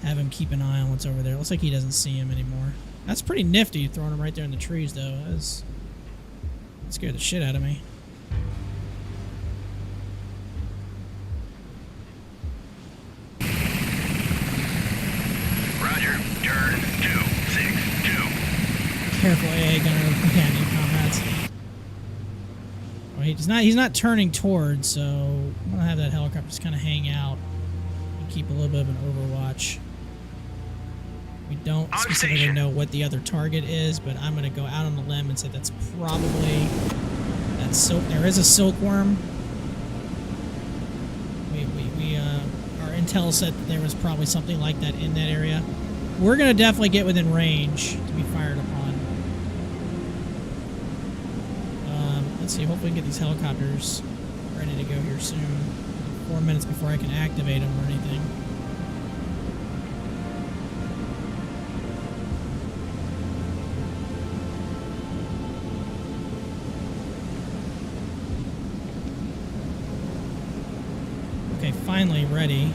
have him keep an eye on what's over there. Looks like he doesn't see him anymore. That's pretty nifty, throwing him right there in the trees, though. That scared the shit out of me. Roger. Turn 262. Careful, AA gunner companion comrades. Oh, he's not turning towards, so I'm gonna have that helicopter just kind of hang out and keep a little bit of an overwatch. We don't On specifically station. know what the other target is, but I'm gonna go out on the limb and say that's probably that silk. There is a silkworm. Our intel said that there was probably something like that in that area. We're gonna definitely get within range to be fired upon. Let's see. Hopefully, we can get these helicopters ready to go here soon. 4 minutes before I can activate them or anything. Okay, finally ready.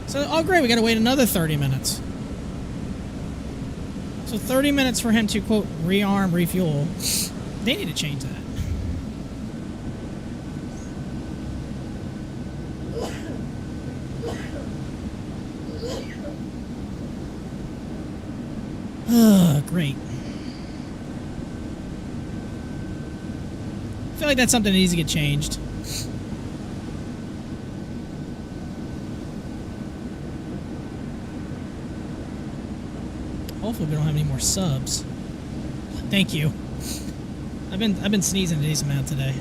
So, oh great, we gotta wait another 30 minutes. So 30 minutes for him to, quote, rearm, refuel. They need to change that. Great. I feel like that's something that needs to get changed. Hopefully we don't have any more subs. Thank you. I've been sneezing a decent amount today.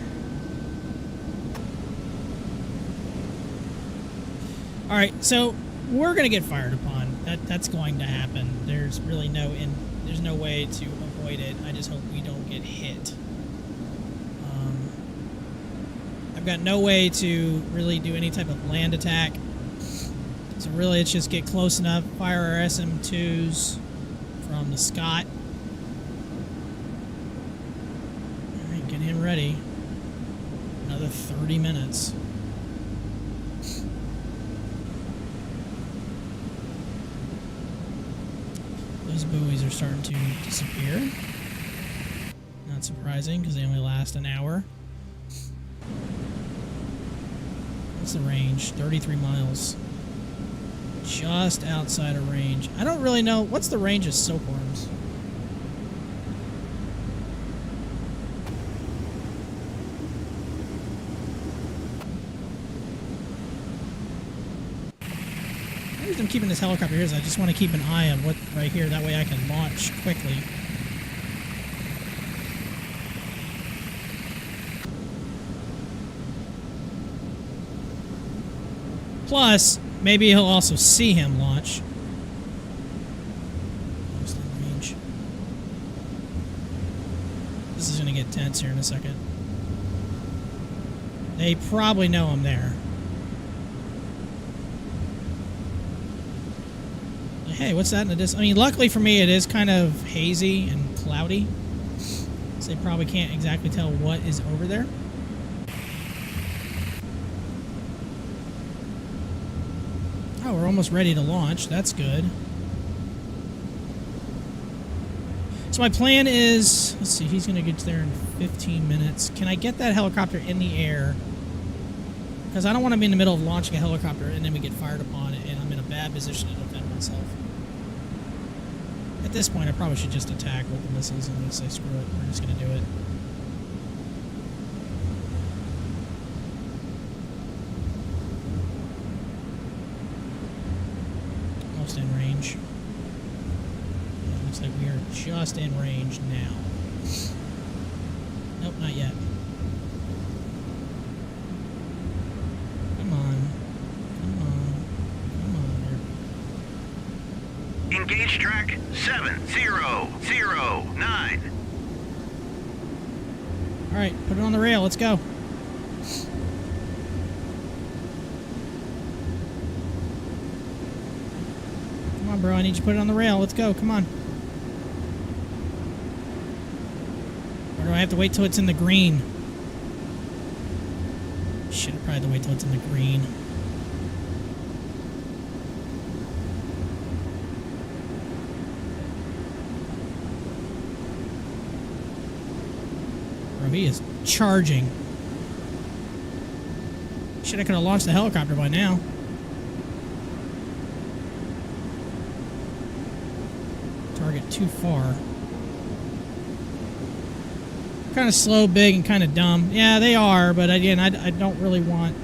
Alright, so we're gonna get fired upon. That's going to happen. There's really there's no way to avoid it. I just hope we don't get hit. I've got no way to really do any type of land attack. So really, it's just get close enough, fire our SM2s from the Scott. All right, get him ready. Another 30 minutes. Those buoys are starting to disappear. Not surprising, because they only last an hour. What's the range? 33 miles. Just outside of range. I don't really know. What's the range of silkworms? The reason I'm keeping this helicopter here is I just want to keep an eye on what right here. That way I can launch quickly. Plus, maybe he'll also see him launch. Almost in range. This is going to get tense here in a second. They probably know I'm there. Hey, what's that in the distance? I mean, luckily for me, it is kind of hazy and cloudy. So they probably can't exactly tell what is over there. Oh, we're almost ready to launch. That's good. So my plan is, let's see, he's going to get there in 15 minutes. Can I get that helicopter in the air? Because I don't want to be in the middle of launching a helicopter and then we get fired upon and I'm in a bad position to defend myself. At this point, I probably should just attack with the missiles and say, screw it, we're just going to do it. Almost in range. It looks like we are just in range now. Nope, not yet. Come on. Come on. Come on there. Engage track 7009. Alright, put it on the rail. Let's go. Come on, bro. I need you to put it on the rail. Let's go. Come on. Or do I have to wait till it's in the green? Shit, I probably have to wait till it's in the green. Bro, he is charging. Shit, I could have launched the helicopter by now. Target too far. Kind of slow, big, and kind of dumb. Yeah, they are, but again, I don't really want...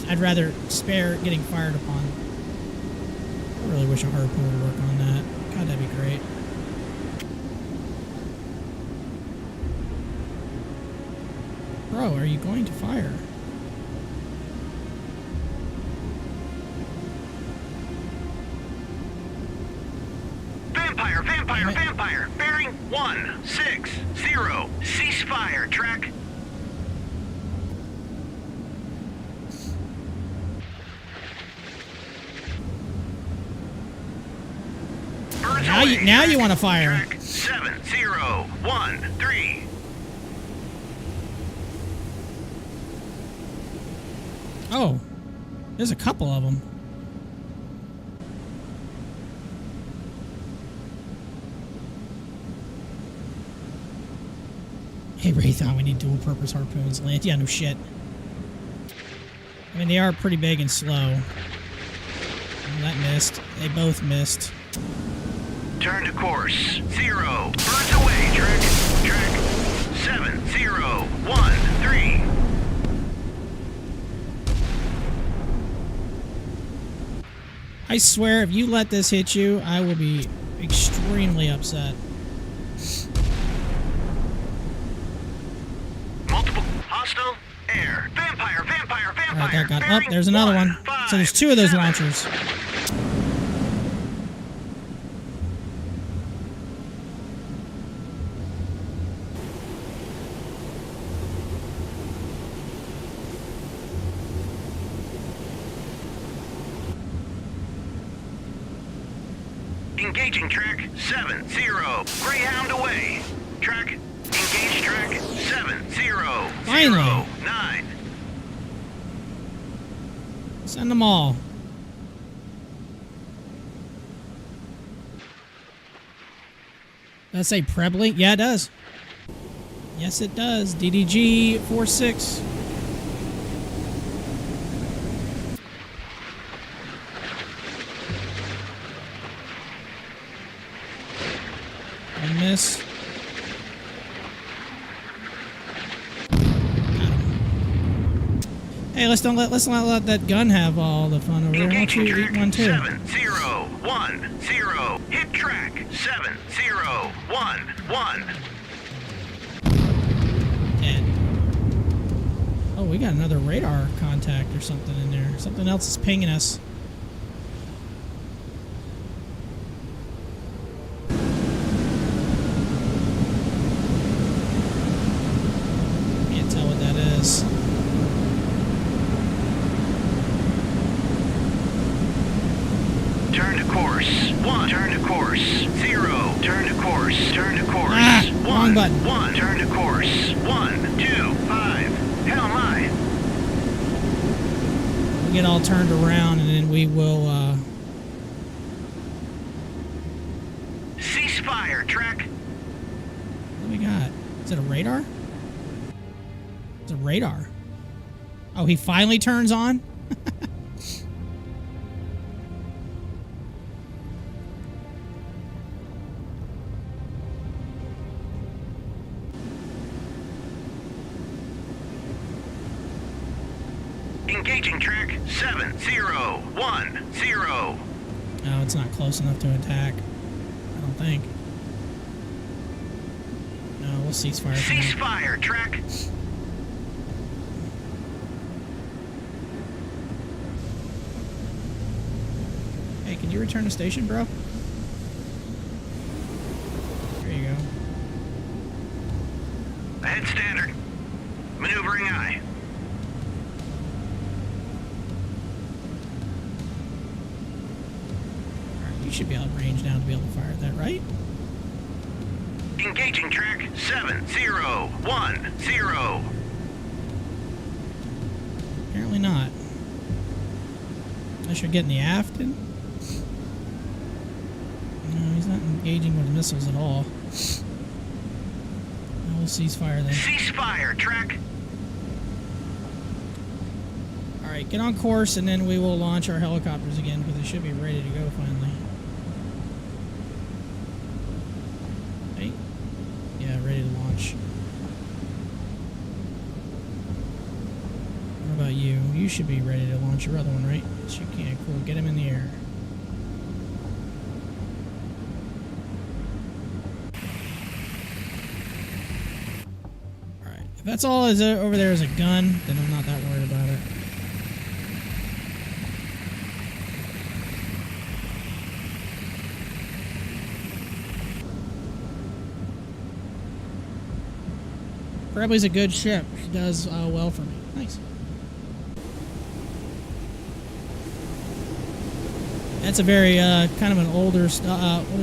I'd rather spare getting fired upon. I really wish a harpoon would work on that. God, that'd be great. Bro, are you going to fire? Vampire, bearing 160. Ceasefire, track. Now you want to fire. Track 7013. Oh, there's a couple of them. Hey, Raython, we need dual-purpose harpoons. Land, yeah, no shit. I mean, they are pretty big and slow. Oh, that missed. They both missed. Turn to course. 0. Birds away, track 7013. I swear, if you let this hit you, I will be extremely upset. Multiple hostile air. Vampire. Alright, that got up. There's another one. So there's two of those launchers. Engaging track 70. Greyhound away. Track. Engage track 70. Finally. 9. Send them all. Does that say Preblink? Yeah, it does. Yes, it does. DDG46. I miss. Hey, let's not let that gun have all the fun over there. Why don't you eat one too? 7010. Hit track 7011. Dead. Oh, we got another radar contact or something in there. Something else is pinging us. Can't tell what that is. Turn to course. 1. Turn to course. 0. Turn to course. Turn to course. Ah, 1. wrong button. 1. Turn to course. 1, 2, 5. Hell am I? We'll get all turned around and then we will, Ceasefire track. what do we got? Is it a radar? It's a radar. Oh, he finally turns on? Engaging track 7010. No, it's not close enough to attack. I don't think. No, we'll ceasefire. Ceasefire track. Hey, can you return to station, bro? There you go. Ahead standard. Maneuvering eye. Alright, you should be out of range now to be able to fire that, right? Engaging track 7010. Apparently not. Unless you're getting the aft in. No, he's not engaging with missiles at all. No, we'll ceasefire then. Ceasefire track. Alright, get on course and then we will launch our helicopters again because they should be ready to go finally. Hey? Yeah, ready to launch. What about you? You should be ready to launch your other one, right? Yes, you can. Cool. Get him in the air. Alright. If that's all is over there is a gun, then I'm not that worried about it. Prebley's a good ship. She does well for me. Nice. That's a very kind of an older what is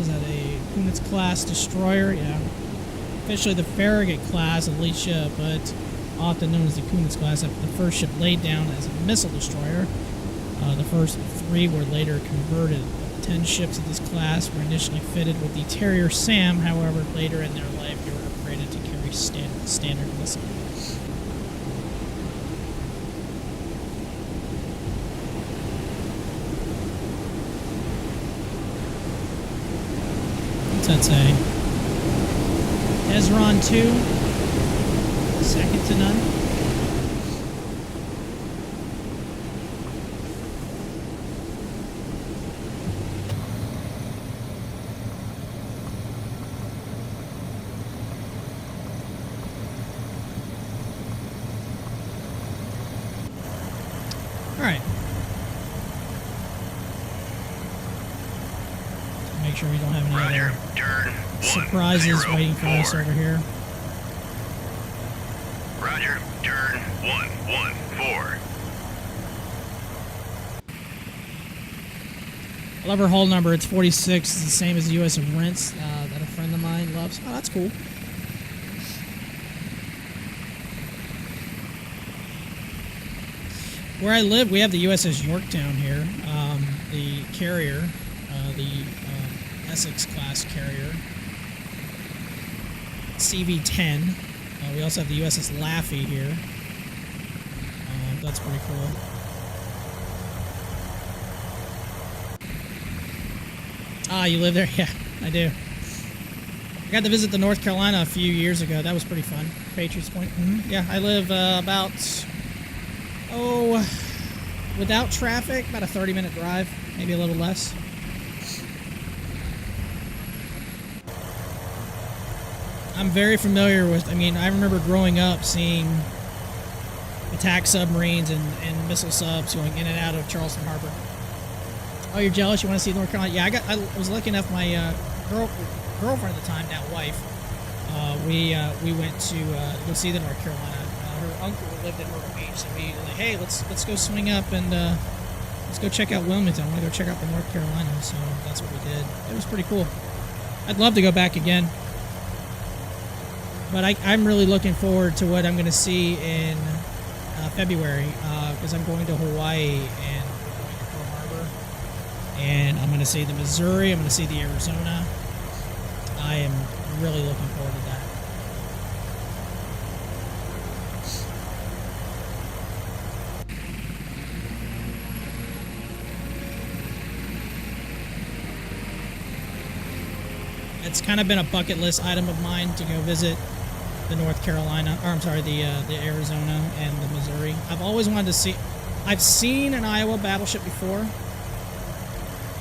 that? A Kunitz class destroyer? Yeah. Officially the Farragut class elite ship, but often known as the Kunitz class. The first ship laid down as a missile destroyer. The first 3 were later converted. 10 ships of this class were initially fitted with the Terrier SAM. However, later in their life, they were upgraded to carry standard missile. What's that say? Hezron 2, second to none. Alright. Make sure we don't have any Roger. other Turn. surprises waiting for us over here. Roger. Turn 114. I love her hull number. It's 46. It's the same as the U.S. of Rents that a friend of mine loves. Oh, that's cool. Where I live, we have the USS Yorktown here, the carrier, the Essex class carrier, CV-10. We also have the USS Laffey here. That's pretty cool. Ah, you live there? Yeah, I do. I got to visit the North Carolina a few years ago. That was pretty fun. Patriots Point. Yeah, I live about, without traffic, about a 30-minute drive, maybe a little less. I'm very familiar with, I remember growing up seeing attack submarines and missile subs going in and out of Charleston Harbor. Oh, you're jealous? You want to see North Carolina? Yeah, I was lucky enough. My girlfriend at the time, now wife, we went to go see the North Carolina. Her uncle lived in Myrtle Beach, so we like, hey, let's go swing up and let's go check out Wilmington. I want to go check out the North Carolina, so that's what we did. It was pretty cool. I'd love to go back again, but I'm really looking forward to what I'm going to see in February because I'm going to Hawaii and we're going to Pearl Harbor, and I'm going to see the Missouri. I'm going to see the Arizona. I am really looking forward to that. It's kind of been a bucket list item of mine to go visit the North Carolina, or I'm sorry, the Arizona and the Missouri. I've always wanted to see. I've seen an Iowa battleship before.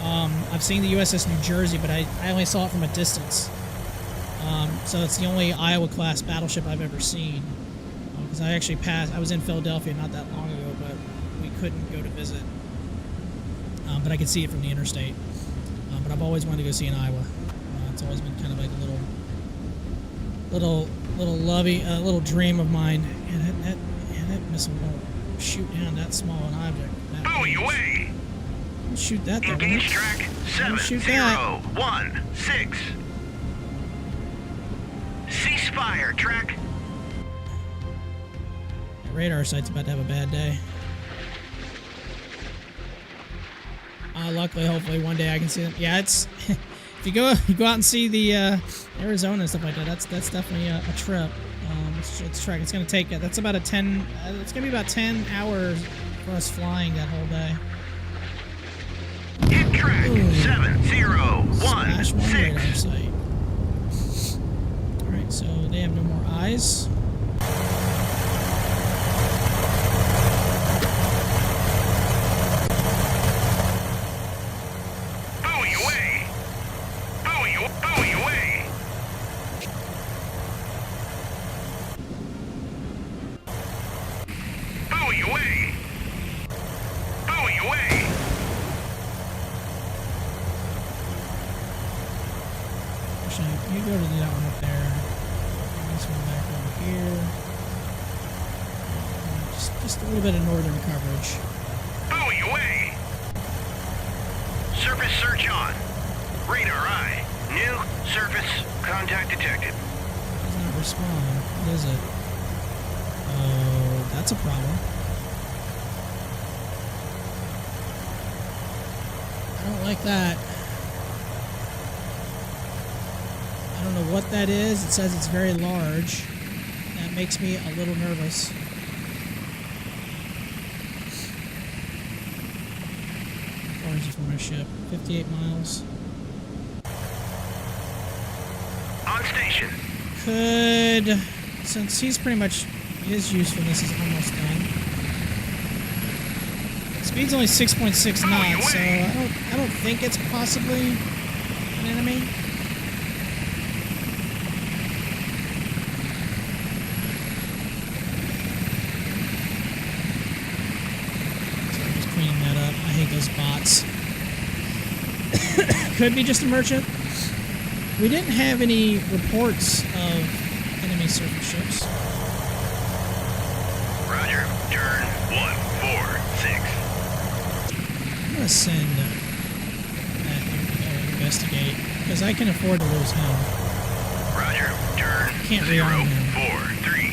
I've seen the USS New Jersey, but I only saw it from a distance. So it's the only Iowa class battleship I've ever seen. Because I actually I was in Philadelphia not that long ago, but we couldn't go to visit. But I could see it from the interstate. But I've always wanted to go see an Iowa. It's always been kind of like a little little dream of mine. And that missile won't shoot down that small an object. Buoy away! Don't shoot that though. Engage track 7016. Ceasefire track. The radar site's about to have a bad day. Luckily, hopefully, one day I can see them. Yeah, it's if you go out and see the Arizona and stuff like that. That's definitely a trip. It's track. It's gonna take. That's about a 10. It's gonna be about 10 hours for us flying that whole day. Hit track 7016. Radar site. All right, so they have no more eyes. You go to that one up there. This one back over here. Just a little bit of northern coverage. Buoy away! Surface search on. Radar eye. New surface contact detected. Does not respond. What is it? Oh, that's a problem. I don't like that. I don't know what that is. It says it's very large. That makes me a little nervous. How far is it from our ship? 58 miles. On station. Could, since he's pretty much, his usefulness is almost done. Speed's only 6.6 knots, so I don't think it's possibly an enemy. I hate those bots. Could be just a merchant. We didn't have any reports of enemy surface ships. Roger. Turn 146. I'm gonna send investigate, because I can afford to lose him. Roger. Turn. Can't 0, rearm him. 4, 3.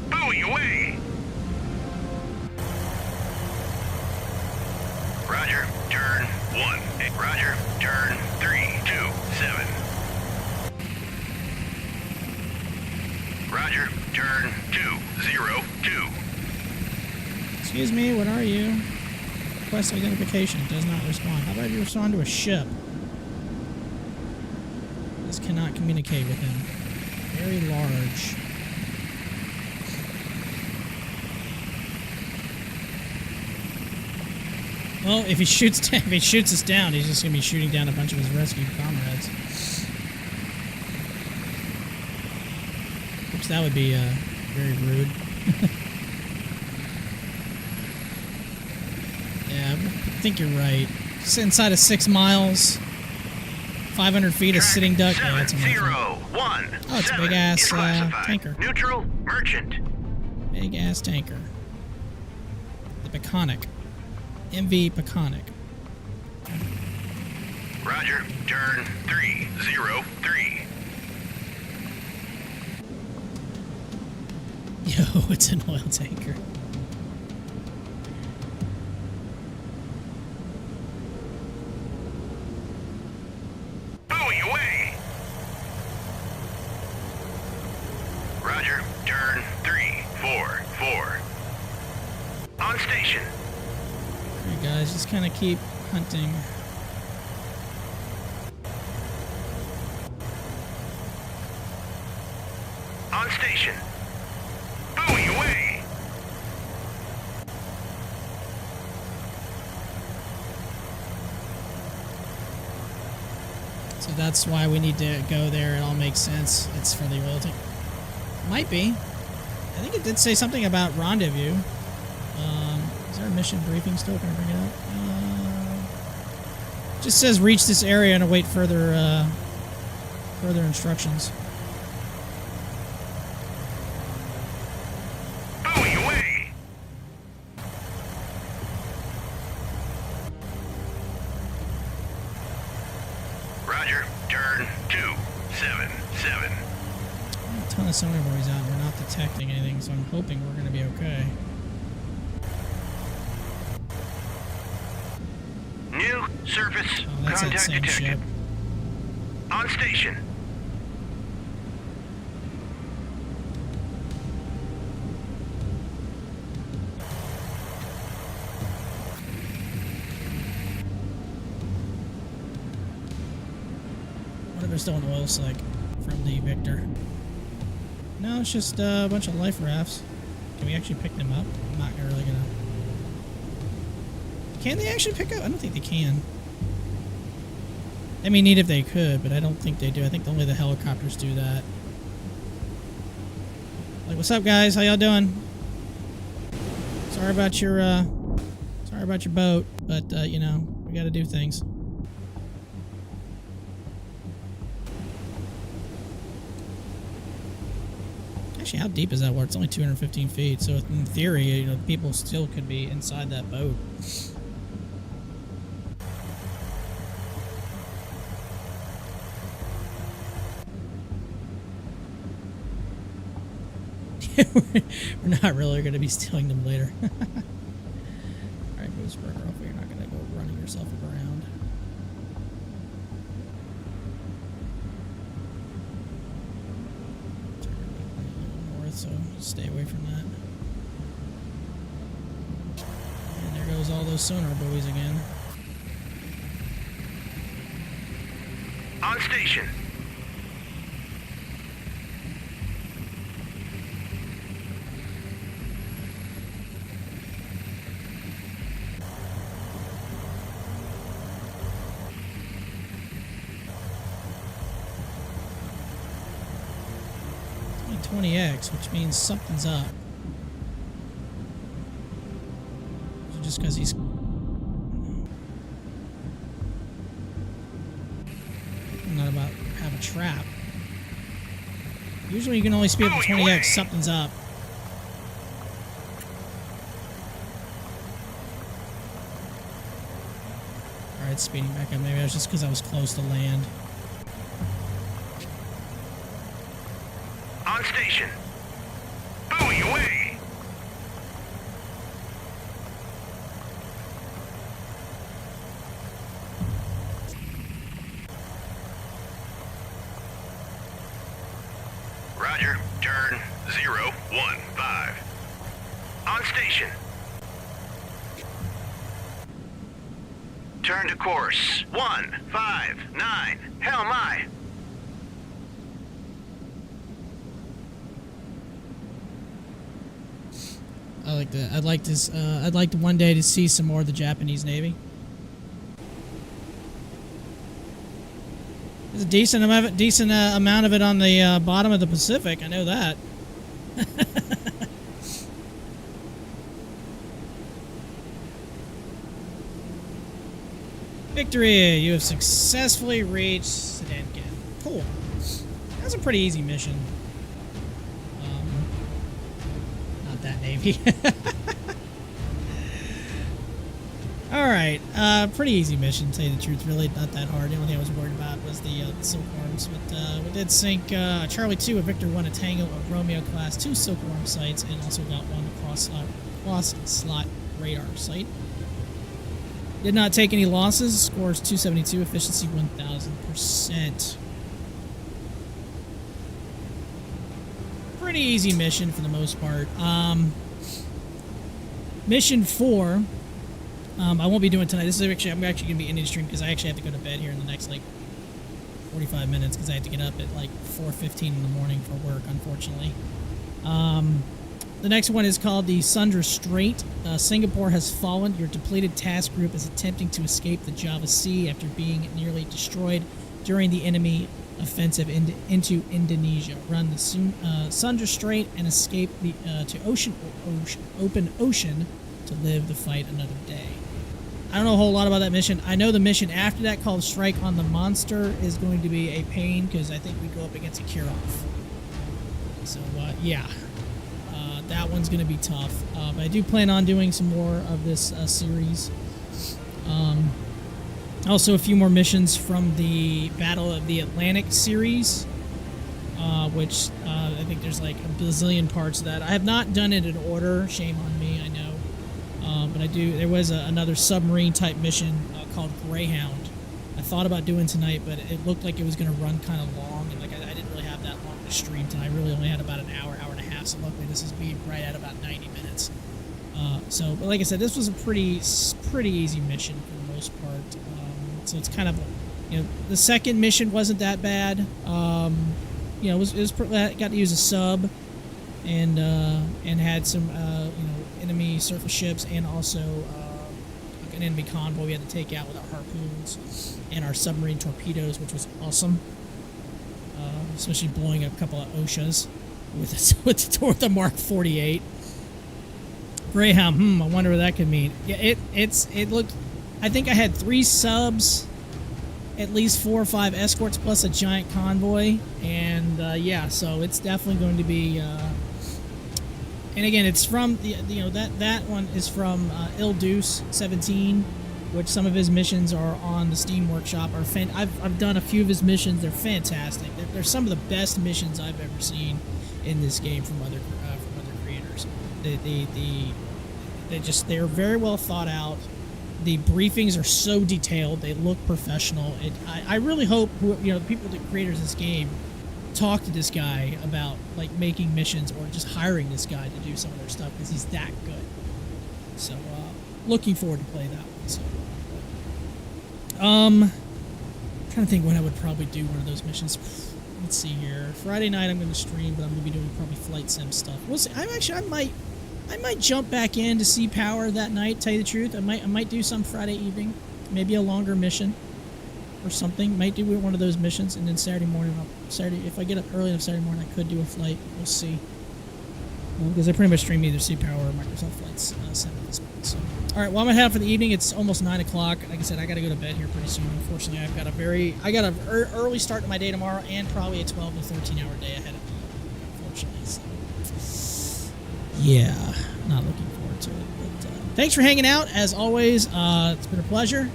Buoy away. Roger. Turn 1. Roger. Turn 3, 2, 7. Roger. Turn 2, 0, 2. Excuse me, what are you? Request identification. Does not respond. How about you respond to a ship? This cannot communicate with him. Very large. Well, if he shoots us down, he's just gonna be shooting down a bunch of his rescued comrades. Oops, that would be very rude. Yeah, I think you're right. It's inside of 6 miles, 500 feet of sitting duck. Yeah, that's amazing. 0, 1. Oh, it's a big ass tanker. Neutral merchant. Big ass tanker. The Peconic. MV Peconic. Roger. Turn 3, 0, 3. Yo, it's an oil tanker. Buoy away. Roger. Turn 3, 4, 4. On station. Alright guys, just kind of keep hunting. On station. Buoy away. So that's why we need to go there. It all makes sense. It's for the oil tank. Might be. I think it did say something about rendezvous. Is there a mission briefing still? Can I bring it up? Just says reach this area and await further instructions. Buoy away. Roger. Turn 2, 7, 7. A ton of sonar buoys out. We're not detecting anything, so I'm hoping we're going to be okay. New surface Oh, that's that contact same detected. ship. On station. What if there's still an oil slick from the Victor? No, it's just a bunch of life rafts. Can we actually pick them up? I'm not really gonna. Can they actually pick up? I don't think they can. I mean, neat if they could, but I don't think they do. I think only the helicopters do that. Like, what's up, guys? How y'all doing? Sorry about your boat, but you know, we got to do things. Actually, how deep is that water? It's only 215 feet, so in theory, you know, people still could be inside that boat. We're not really going to be stealing them later. Alright, move Springer off. You're not going to go running yourself around. North, so stay away from that. And there goes all those sonar buoys again. On station. It's only 20x, which means something's up. So just just because he's... Not about have a trap. Usually you can only speed up to 20x, something's up. Alright, speeding back up. Maybe that was just because I was close to land. On station. Buoy away. Roger. Turn 015. On station. Turn to course 159. Hell my. I'd like to one day to see some more of the Japanese Navy. There's a decent amount of it on the bottom of the Pacific. I know that. Victory! You have successfully reached Sandakan. Cool. That's a pretty easy mission. Not that Navy. Alright, pretty easy mission, to tell you the truth. Really not that hard. The only thing I was worried about was the silkworms. But we did sink Charlie 2, a Victor 1, a Tango, a Romeo class, 2 silkworm sites, and also got 1 cross-slot radar site. Did not take any losses. Scores 272, efficiency 1000%. Pretty easy mission for the most part. Mission 4. I won't be doing tonight. This is actually, I'm actually going to be ending the stream because I actually have to go to bed here in the next, like, 45 minutes because I have to get up at, like, 4:15 in the morning for work, unfortunately. The next one is called the Sundra Strait. Singapore has fallen. Your depleted task group is attempting to escape the Java Sea after being nearly destroyed during the enemy offensive into Indonesia. Run the Sundra Strait and escape to open ocean to live the fight another day. I don't know a whole lot about that mission. I know the mission after that, called Strike on the Monster, is going to be a pain because I think we go up against a Kirov. So, yeah. That one's going to be tough. But I do plan on doing some more of this series. Also, a few more missions from the Battle of the Atlantic series, which I think there's like a bazillion parts of that. I have not done it in order. Shame on me, I know. But I do. There was another submarine type mission called Greyhound. I thought about doing tonight, but it looked like it was going to run kind of long, and like I didn't really have that long to stream tonight. I really only had about an hour and a half. So luckily, this is being right at about 90 minutes. But like I said, this was a pretty easy mission for the most part. So it's kind of, you know, the second mission wasn't that bad. You know, got to use a sub, and had some enemy surface ships, and also an enemy convoy we had to take out with our harpoons and our submarine torpedoes, which was awesome. Especially blowing up a couple of OSHAs with the Mark 48. Greyhound. I wonder what that could mean. Yeah, it looked. I think I had 3 subs, at least 4 or 5 escorts, plus a giant convoy, and yeah, so it's definitely going to be. And again, it's from that one is from Ildeus 17, which some of his missions are on the Steam Workshop. I've done a few of his missions. They're fantastic. They're some of the best missions I've ever seen in this game from other creators. They're very well thought out. The briefings are so detailed. They look professional. I really hope the people that creators of this game talk to this guy about like making missions or just hiring this guy to do some of their stuff because he's that good. So looking forward to play that one. So trying to think when I would probably do one of those missions. Let's see here. Friday night I'm going to stream, but I'm going to be doing probably flight sim stuff. We'll see. I might jump back in to see Power that night. Tell you the truth, I might do some Friday evening, maybe a longer mission or something. Might do one of those missions, and then Saturday morning. If I get up early enough Saturday morning, I could do a flight. We'll see. because I pretty much stream either CPower or Microsoft Flight 7 at this point. So, all right, well, I'm gonna head out for the evening. It's almost 9 o'clock. Like I said, I got to go to bed here pretty soon. Unfortunately, I got an early start to my day tomorrow, and probably a 12 to 13 hour day ahead of me. Unfortunately, so yeah, not looking forward to it. But thanks for hanging out as always. It's been a pleasure.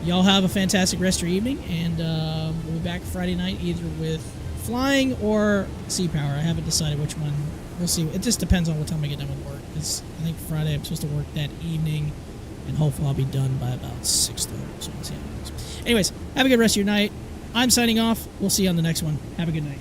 Y'all have a fantastic rest of your evening, and we'll be back Friday night either with flying or sea power. I haven't decided which one. We'll see. It just depends on what time I get done with work. 'Cause I think Friday I'm supposed to work that evening, and hopefully I'll be done by about 6:30. So we'll see how it goes. Anyways, have a good rest of your night. I'm signing off. We'll see you on the next one. Have a good night.